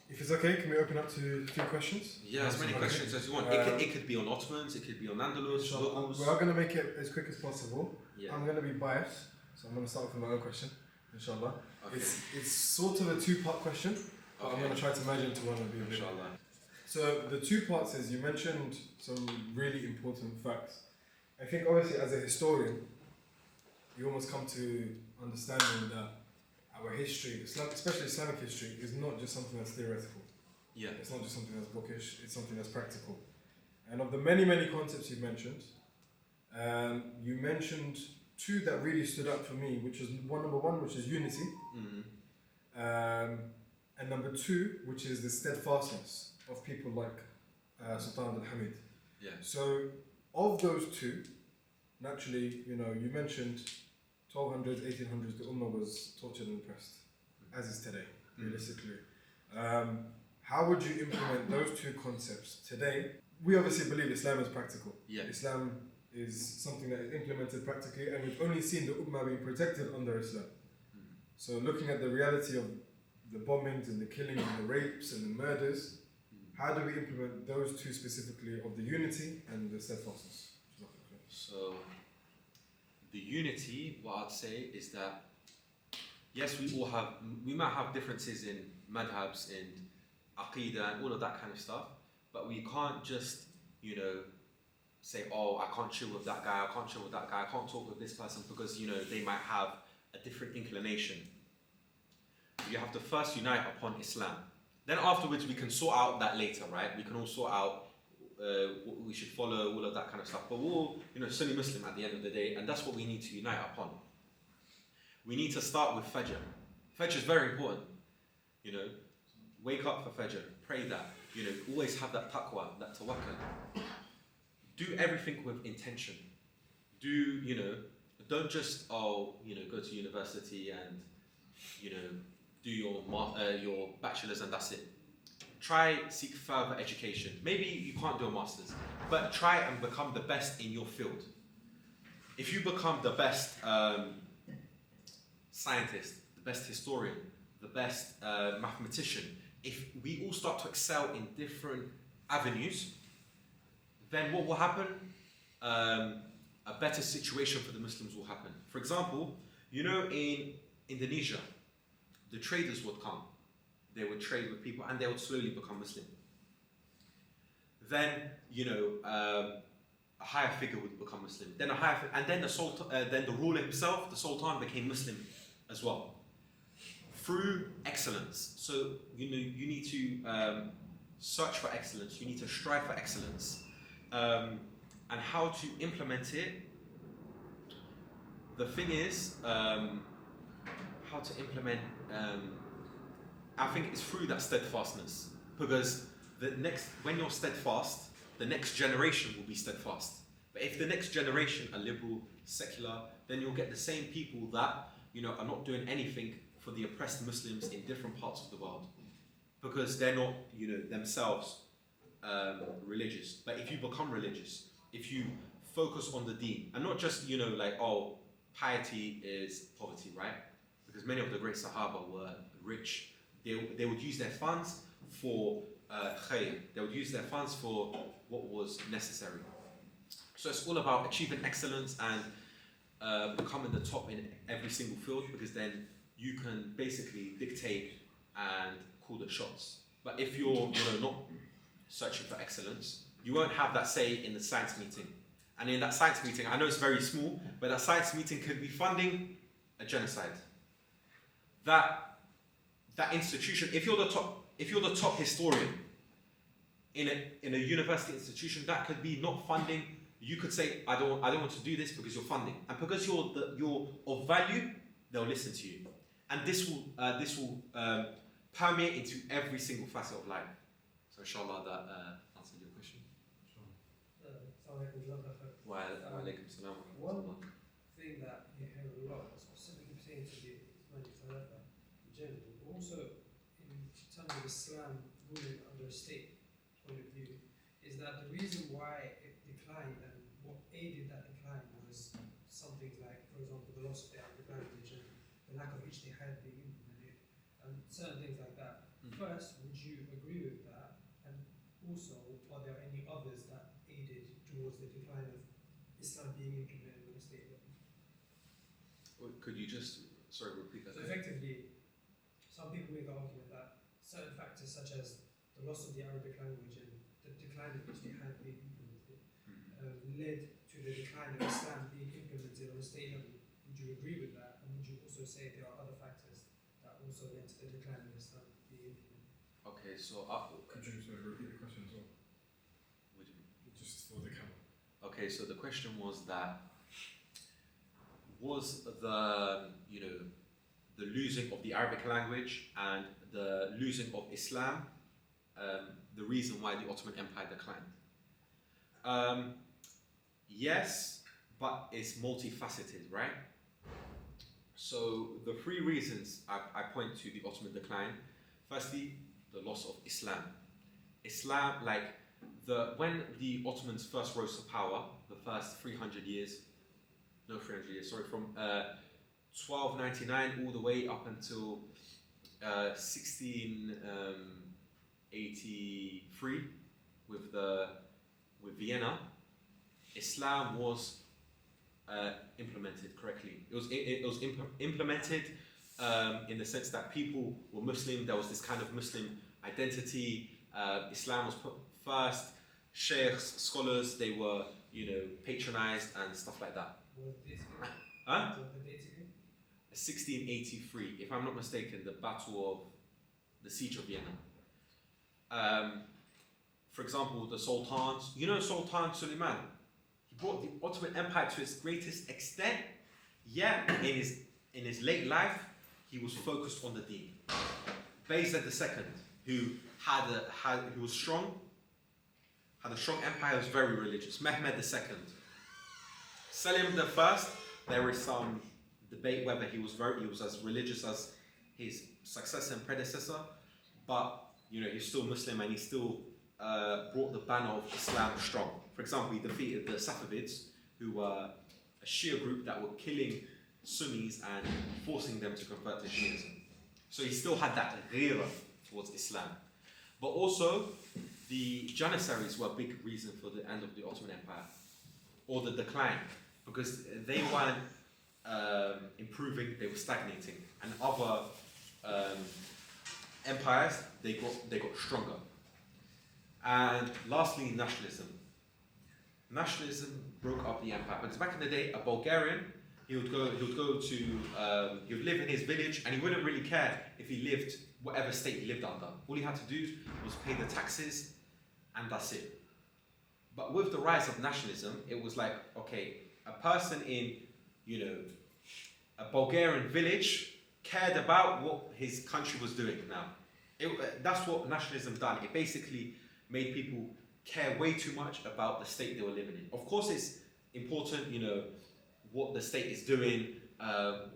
If it's okay, can we open up to a few questions? Yeah, as many questions as you want. It could be on Ottomans, it could be on Andalus. We are going to make it as quick as possible. Yeah. I'm going to be biased, so I'm going to start with my own question, inshallah. Okay. It's sort of a two-part question, but I'm Okay. going to try to merge it into one and be a bit. Inshallah. So the two parts is, you mentioned some really important facts. I think obviously as a historian, you almost come to understanding that our history, especially Islamic history, is not just something that's theoretical. Yeah. It's not just something that's bookish, it's something that's practical. And of the many, many concepts you've mentioned, you mentioned two that really stood out for me, which is number one, which is unity, and number two, which is the steadfastness of people like Sultan al-Hamid. Yeah. So Of those two, naturally, you know, you mentioned 1200s, 1800s, the Ummah was tortured and oppressed, as is today, realistically. How would you implement those two concepts today? We obviously believe Islam is practical. Yeah. Islam is something that is implemented practically, and we've only seen the Ummah being protected under Islam. So looking at the reality of the bombings and the killing and the rapes and the murders, how do we implement those two specifically of the unity and the steadfastness? So, the unity, what I'd say is that, yes, we might have differences in madhabs, in aqidah and all of that kind of stuff, but we can't just, you know, say, oh, I can't chill with that guy, I can't chill with that guy, I can't talk with this person because, you know, they might have a different inclination. You have to first unite upon Islam. Then afterwards we can sort out that later, right? We can all sort out what we should follow, all of that kind of stuff. But we're all, you know, Sunni Muslim at the end of the day, and that's what we need to unite upon. We need to start with Fajr. Fajr is very important. You know, wake up for Fajr, pray that. You know, always have that taqwa, that tawakkul. Do everything with intention. Do, you know, don't just, go to university and, you know, do your bachelor's and that's it. Try seek further education. Maybe you can't do a master's, but try and become the best in your field. If you become the best scientist, the best historian, the best mathematician, if we all start to excel in different avenues, then what will happen? A better situation for the Muslims will happen. For example, you know, in Indonesia, the traders would come. They would trade with people and they would slowly become Muslim. Then, you know, a higher figure would become Muslim. Then and then the Sultan, then the ruler himself, the Sultan, became Muslim as well. Through excellence. So, you know, you need to search for excellence. You need to strive for excellence. And how to implement it. The thing is, how to implement, I think it's through that steadfastness, because when you're steadfast, the next generation will be steadfast. But if the next generation are liberal, secular, then you'll get the same people that, you know, are not doing anything for the oppressed Muslims in different parts of the world, because they're not, you know, themselves religious. But if you become religious, if you focus on the deen, and not just, you know, like, oh, piety is poverty, right? Because many of the great Sahaba were rich. They would use their funds for khayr. They would use their funds for what was necessary. So it's all about achieving excellence and becoming the top in every single field, because then you can basically dictate and call the shots. But if you're, you know, not searching for excellence, you won't have that say in the science meeting. And in that science meeting, I know it's very small, but that science meeting could be funding a genocide. That institution, if you're the top historian in a university institution, that could be not funding. You could say, I don't want to do this because you're funding, and because you're of value, they'll listen to you, and this will permeate into every single facet of life. So inshallah that answered your question. Wa alaikum salam. One thing that you hear a lot, specifically pertaining to the Islamic Khilafah in general, but also in terms of Islam ruling under a state point of view, is that the reason why it declined and what aided that decline was some things like, for example, the loss of the Arabic language and the lack of ijtihad being implemented, and certain things like that. First, would you agree with that? And also, are there any others that aided towards the decline of Islam being implemented on a state level? Could you just repeat that? So effectively, some people make the argument that certain factors such as the loss of the Arabic language and the decline of ijtihad being implemented led to the decline of Islam being implemented on a state level. Would you agree with that? And would you also say there are other factors that also led to the decline of Islam being implemented? Okay, so Could you repeat the question as well? Just for the camera. Okay, so the question was that, was the, you know, the losing of the Arabic language and the losing of Islam the reason why the Ottoman Empire declined? Yes, but it's multifaceted, right? So the three reasons I point to the Ottoman decline. Firstly, the loss of Islam. Islam, like when the Ottomans first rose to power, the first 300 years, no 300 years, sorry, from 1299 all the way up until 1683 with Vienna, Islam was implemented correctly. It was implemented in the sense that people were Muslim. There was this kind of Muslim identity. Islam was put first. Sheikhs, scholars, they were patronized and stuff like that. What date again? Huh? What the date again? 1683, if I'm not mistaken, the Battle of the Siege of Vienna. For example, the Sultans. Sultan Suleiman. He brought the Ottoman Empire to its greatest extent. Yeah, in his late life, he was focused on the deen. Bayezid II, who was strong, had a strong empire, was very religious. Mehmed II. Selim I, there is some debate whether he was as religious as his successor and predecessor, but he's still Muslim and he still brought the banner of Islam strong. For example, he defeated the Safavids, who were a Shia group that were killing Sunnis and forcing them to convert to Shiism. So he still had that ghira towards Islam. But also, the Janissaries were a big reason for the end of the Ottoman Empire, or the decline, because they weren't improving, they were stagnating. And other empires, they got stronger. And lastly, nationalism. Nationalism broke up the empire. Because back in the day, a Bulgarian, he would live in his village and he wouldn't really care if he lived whatever state he lived under. All he had to do was pay the taxes and that's it. But with the rise of nationalism, it was like, okay, a person in, a Bulgarian village cared about what his country was doing now. That's what nationalism done. It basically made people care way too much about the state they were living in. Of course, it's important, what the state is doing,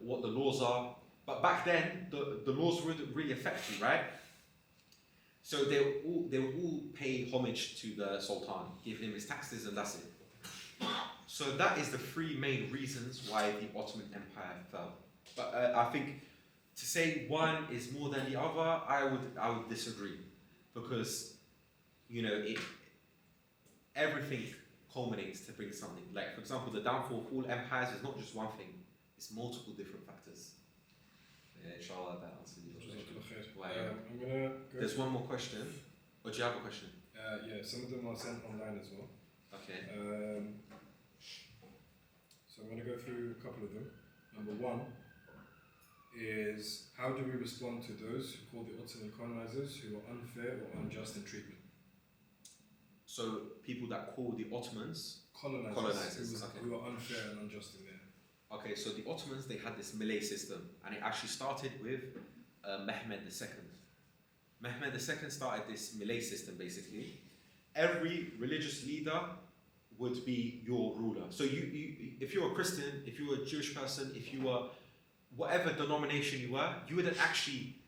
what the laws are. But back then, the laws wouldn't really affect you, right? So they would all pay homage to the Sultan, give him his taxes, and that's it. So that is the three main reasons why the Ottoman Empire fell. But I think to say one is more than the other, I would disagree, because everything culminates to bring something. Like, for example, the downfall of all empires is not just one thing; it's multiple different factors. Yeah, inshallah, that answers your question. I'm gonna go. There's one more question. Or do you have a question? Yeah, some of them are sent online as well. Okay. So I'm going to go through a couple of them. Number one is, how do we respond to those who call the Ottoman colonizers who are unfair or unjust in treatment? So people that call the Ottomans colonizers okay. who are unfair and unjust in there. Okay, so the Ottomans, they had this Malay system, and it actually started with Mehmed II. Mehmed II started this Malay system, basically. Every religious leader would be your ruler. So if you're a Christian, if you were a Jewish person, if you were whatever denomination you were, you wouldn't actually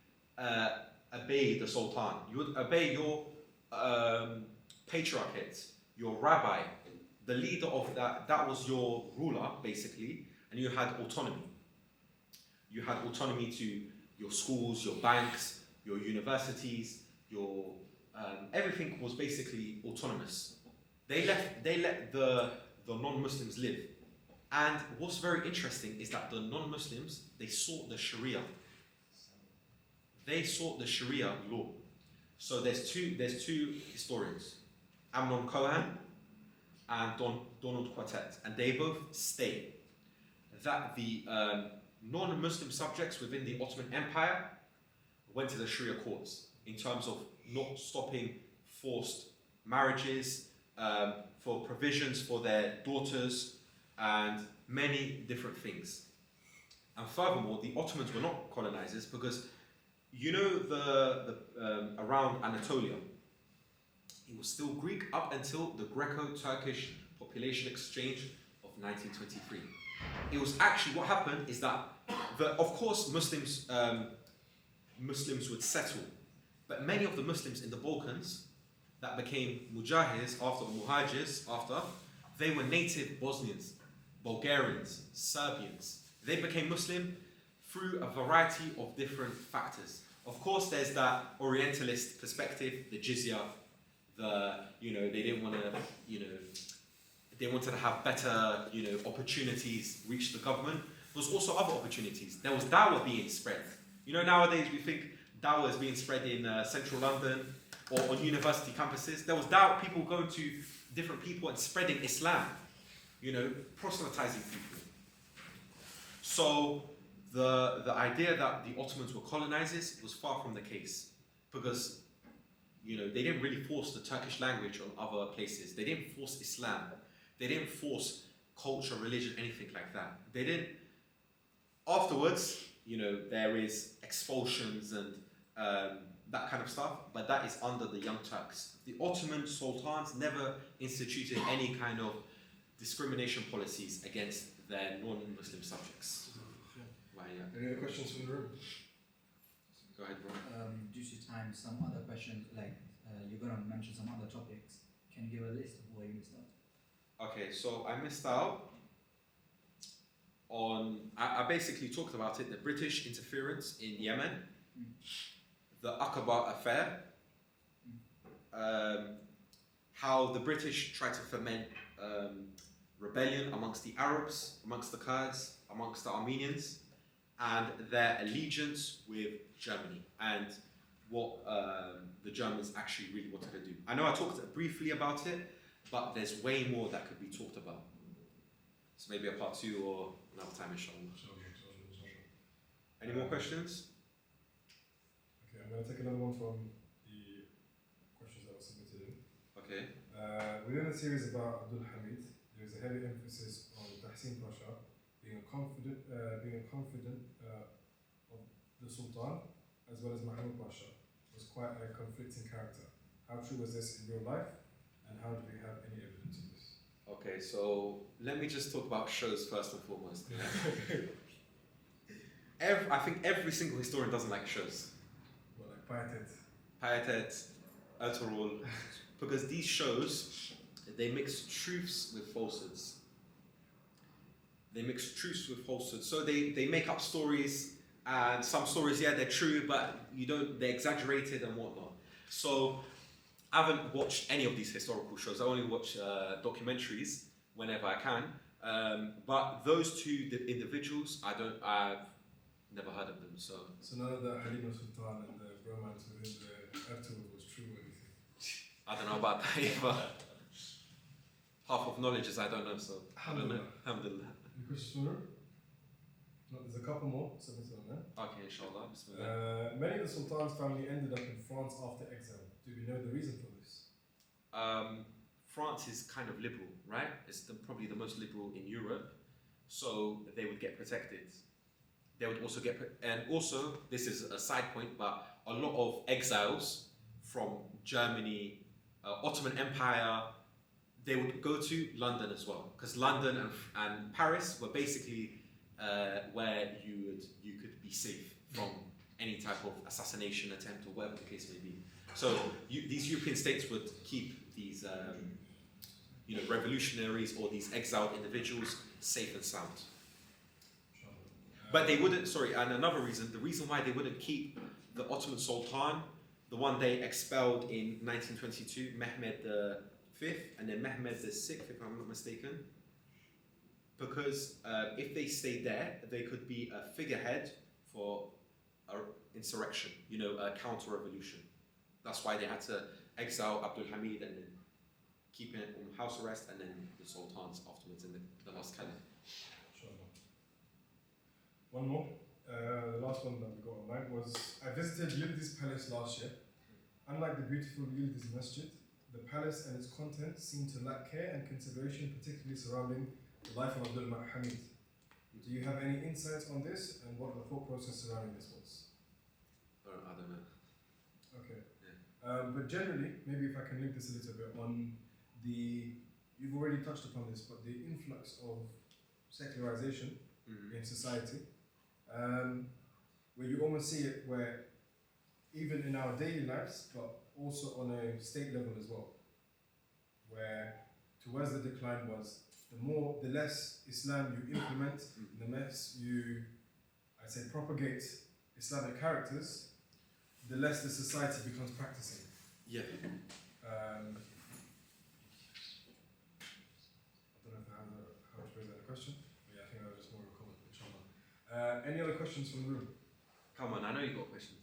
obey the Sultan. You would obey your patriarchate, your rabbi, the leader of that was your ruler, basically, and you had autonomy. You had autonomy to your schools, your banks, your universities, your everything was basically autonomous. They let the non-Muslims live. And what's very interesting is that the non-Muslims, they sought the Sharia. They sought the Sharia law. So there's two historians, Amnon Cohen and Donald Quartet, and they both state that the non-Muslim subjects within the Ottoman Empire went to the Sharia courts in terms of not stopping forced marriages, for provisions for their daughters, and many different things. And furthermore, the Ottomans were not colonizers because around Anatolia, it was still Greek up until the Greco-Turkish population exchange of 1923. It was actually, what happened is that, of course, Muslims would settle, but many of the Muslims in the Balkans that became muhajirs after, they were native Bosnians, Bulgarians, Serbians. They became Muslim through a variety of different factors. Of course, there's that Orientalist perspective, the jizya, they didn't want to, they wanted to have better, opportunities reach the government. There was also other opportunities. There was dawah being spread. Nowadays we think dawah is being spread in central London or on university campuses. There was dawah, people going to different people and spreading Islam, proselytizing people. So the idea that the Ottomans were colonizers was far from the case, because they didn't really force the Turkish language on other places. They didn't force Islam. They didn't force culture, religion, anything like that. They didn't. Afterwards, there is expulsions and that kind of stuff, but that is under the Young Turks. The Ottoman sultans never instituted any kind of discrimination policies against their non-Muslim subjects. Right, yeah. Any other questions from the room? Go ahead, bro. Due to time, some other questions, you're going to mention some other topics. Can you give a list of where you missed out? Okay, so I missed out on, I basically talked about it, the British interference in Yemen, the Aqaba affair, how the British tried to foment rebellion amongst the Arabs, amongst the Kurds, amongst the Armenians, and their allegiance with Germany, and what the Germans actually really wanted to do. I know I talked briefly about it, but there's way more that could be talked about. So maybe a part 2 or another time, inshallah. Any more questions? Okay, I'm going to take another one from the questions that were submitted in. Okay. Within the series about Abdul Hamid, there is a heavy emphasis on Tahsin Pasha being a confidant of the Sultan, as well as Mahmud Pasha, was quite a conflicting character. How true was this in real life, and how do we have any evidence of this? Okay, so let me just talk about shows first and foremost. I think every single historian doesn't like shows. Well, like Piatet, Ertugrul, because these shows, they mix truths with falsehoods. So they make up stories, and some stories, yeah, they're true, but they're exaggerated and whatnot. So I haven't watched any of these historical shows. I only watch documentaries whenever I can. But those two individuals, I've never heard of them. So none of the Halima Sultan and the romance within the Ertugrul was true or anything? I don't know about that either. Half of knowledge is I don't know, so I don't know. Alhamdulillah. Any questions from the room? No, there's a couple more submitted on there. Okay, inshallah. Bismillah. Many of the Sultan's family ended up in France after exile. Do we know the reason for this? France is kind of liberal, right? It's probably the most liberal in Europe, so they would get protected. They would also and also, this is a side point, but a lot of exiles from Germany, Ottoman Empire, they would go to London as well, because London and Paris were basically where you could be safe from any type of assassination attempt or whatever the case may be. So these European states would keep these revolutionaries or these exiled individuals safe and sound. But they wouldn't, and another reason, the reason why they wouldn't keep the Ottoman Sultan, the one they expelled in 1922, Mehmed V, and then Mehmed VI, if I'm not mistaken, because if they stayed there, they could be a figurehead for an insurrection, a counter-revolution. That's why they had to exile Abdul Hamid and then keep him on house arrest, and then the sultans afterwards in the last caliph. One more. The last one that we got online was, I visited Yildiz Palace last year. Unlike the beautiful Yildiz Masjid, the palace and its contents seem to lack care and consideration, particularly surrounding the life of Abdul Hamid. Do you have any insights on this, and what the thought process surrounding this was? I don't know. Okay. Yeah. But generally, maybe if I can link this a little bit on the you've already touched upon this, but the influx of secularization in society, where you almost see it where even in our daily lives, but also on a state level as well, where towards the decline was the less Islam you implement, the less you, I'd say, propagate Islamic characters, the less the society becomes practicing. Yeah. I don't know how to phrase that question. But yeah, I think that was just more of a comment. Inshallah. Any other questions from the room? Come on, I know you got questions.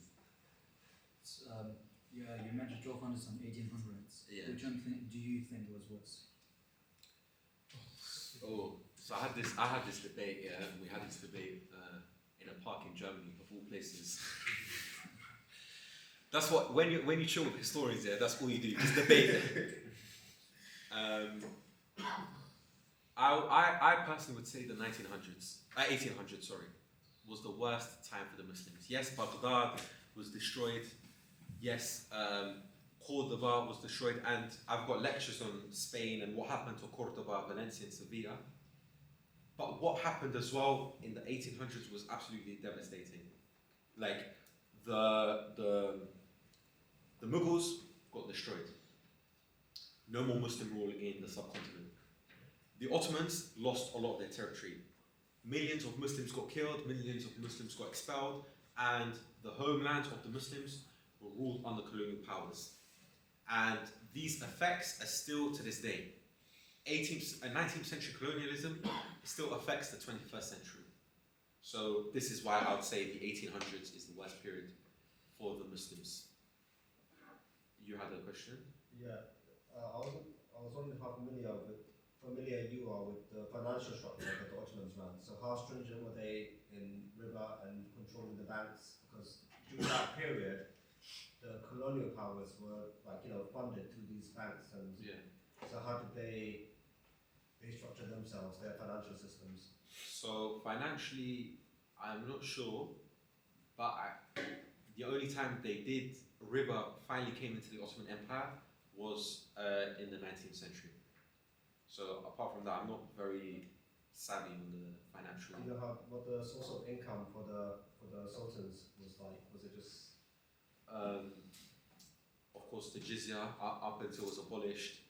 Yeah, you mentioned 1200s and 1800s. Yeah. Which one do you think was worse? Oh, so I had this debate. Yeah, we had this debate in a park in Germany, of all places. That's what when you chill with historians. Yeah, that's all you do, just debate. I personally would say the 1800s, sorry, was the worst time for the Muslims. Yes, Baghdad was destroyed. Yes, Cordoba was destroyed, and I've got lectures on Spain and what happened to Cordoba, Valencia, and Sevilla. But what happened as well in the 1800s was absolutely devastating. Like the Mughals got destroyed. No more Muslim rule in the subcontinent. The Ottomans lost a lot of their territory. Millions of Muslims got killed, millions of Muslims got expelled, and the homeland of the Muslims were ruled under colonial powers. And these effects are still to this day. 18th and 19th century colonialism still affects the 21st century. So this is why I would say the 1800s is the worst period for the Muslims. You had a question? Yeah, I was wondering how familiar you are with the financial structure that the Ottomans ran. So how stringent were they in riba and controlling the banks? Because during that period, the colonial powers were funded through these banks, and so how did they structure themselves, their financial systems? So financially, I'm not sure, but the only time they did riba finally came into the Ottoman Empire was in the 19th century. So apart from that, I'm not very savvy on the financial. Do you know what the source of income for the sultans was like? Was it just of course, the jizya up until it was abolished,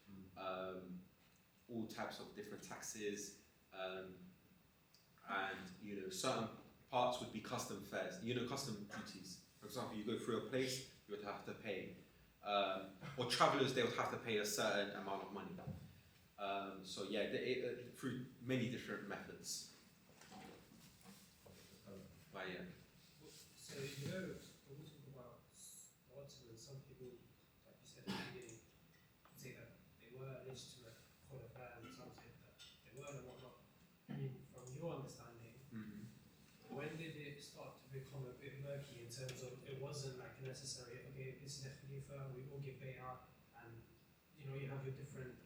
all types of different taxes, and certain parts would be custom fares. Custom duties. For example, you go through a place, you would have to pay, or travellers, they would have to pay a certain amount of money. So yeah, through many different methods. But yeah. So when we talk about the Ottomans, some people, like you said at the beginning, say that they were legitimate Khulafa, and some say that they weren't and whatnot. I mean, from your understanding, when did it start to become a bit murky in terms of it wasn't like necessary, okay, this is the Khalifa, we all give bay'ah, and you have your different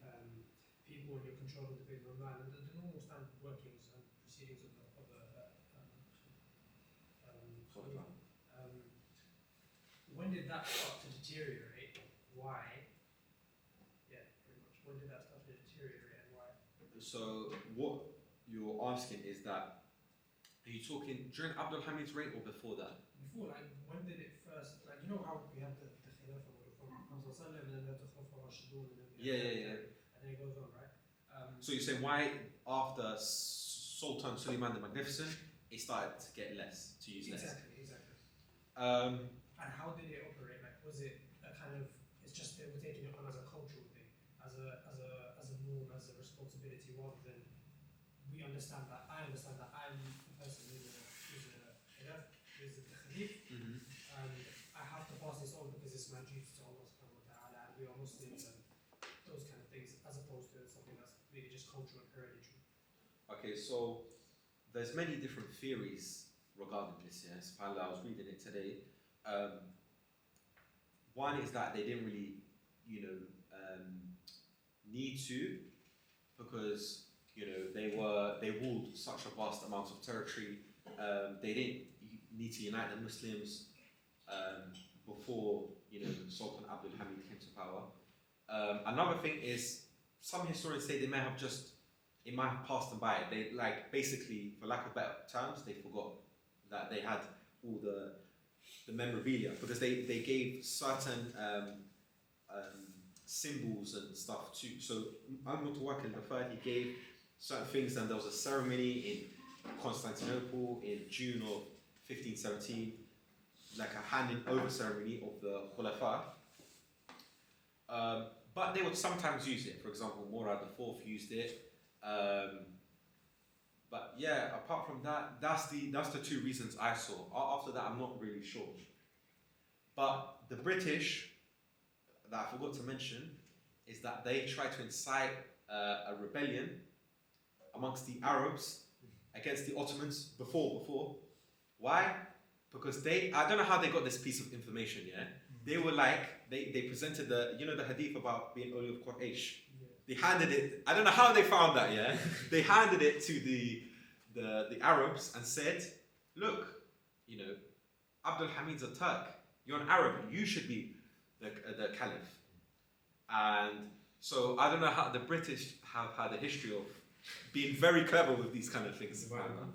people and you're controlling the big man, and the normal standard workings and proceedings of the Khalifa. When did that start to deteriorate? Why? Yeah, pretty much. When did that start to deteriorate and why? So what you're asking is that, are you talking during Abdul Hamid's reign or before that? Before, when did it first, how we have the Khilafah from Hamza Sallam and then the Khulafa Rashidun and then Yeah. and then it goes on, right? So you're saying why after Sultan Suleiman the Magnificent, it started to get less, to use less? Exactly. And how did it operate? Was it a kind of? It's just they were taking it on as a cultural thing, as a norm, as a responsibility, rather than we understand that. I understand that I'm a person who's a Khalif, and I have to pass this on because it's my duty to Allah subhanahu wa ta'ala, and we are Muslims and those kind of things, as opposed to something that's really just cultural and hereditary. Okay, so there's many different theories regarding this. Yeah, SubhanAllah, I was reading it today. One is that they didn't really, need to, because they ruled such a vast amount of territory. They didn't need to unite the Muslims before Sultan Abdul Hamid came to power. Another thing is some historians say it might have passed them by. They like basically, for lack of better terms, they forgot that they had all the memorabilia because they gave certain symbols and stuff too. So Al-Mutawakkil III, he gave certain things, and there was a ceremony in Constantinople in June of 1517, like a handing over ceremony of the Khulafa. But they would sometimes use it. For example, Murad IV used it. But yeah, apart from that, that's the two reasons I saw. After that, I'm not really sure. But the British, that I forgot to mention, is that they tried to incite a rebellion amongst the Arabs against the Ottomans before. Why? Because I don't know how they got this piece of information, yeah? They were like, they presented the hadith about being only of Quraysh. They handed it, I don't know how they found that, yeah? They handed it to the Arabs and said, look, Abdul Hamid's a Turk. You're an Arab. You should be the caliph. And so I don't know how the British have had a history of being very clever with these kind of things. Right, okay.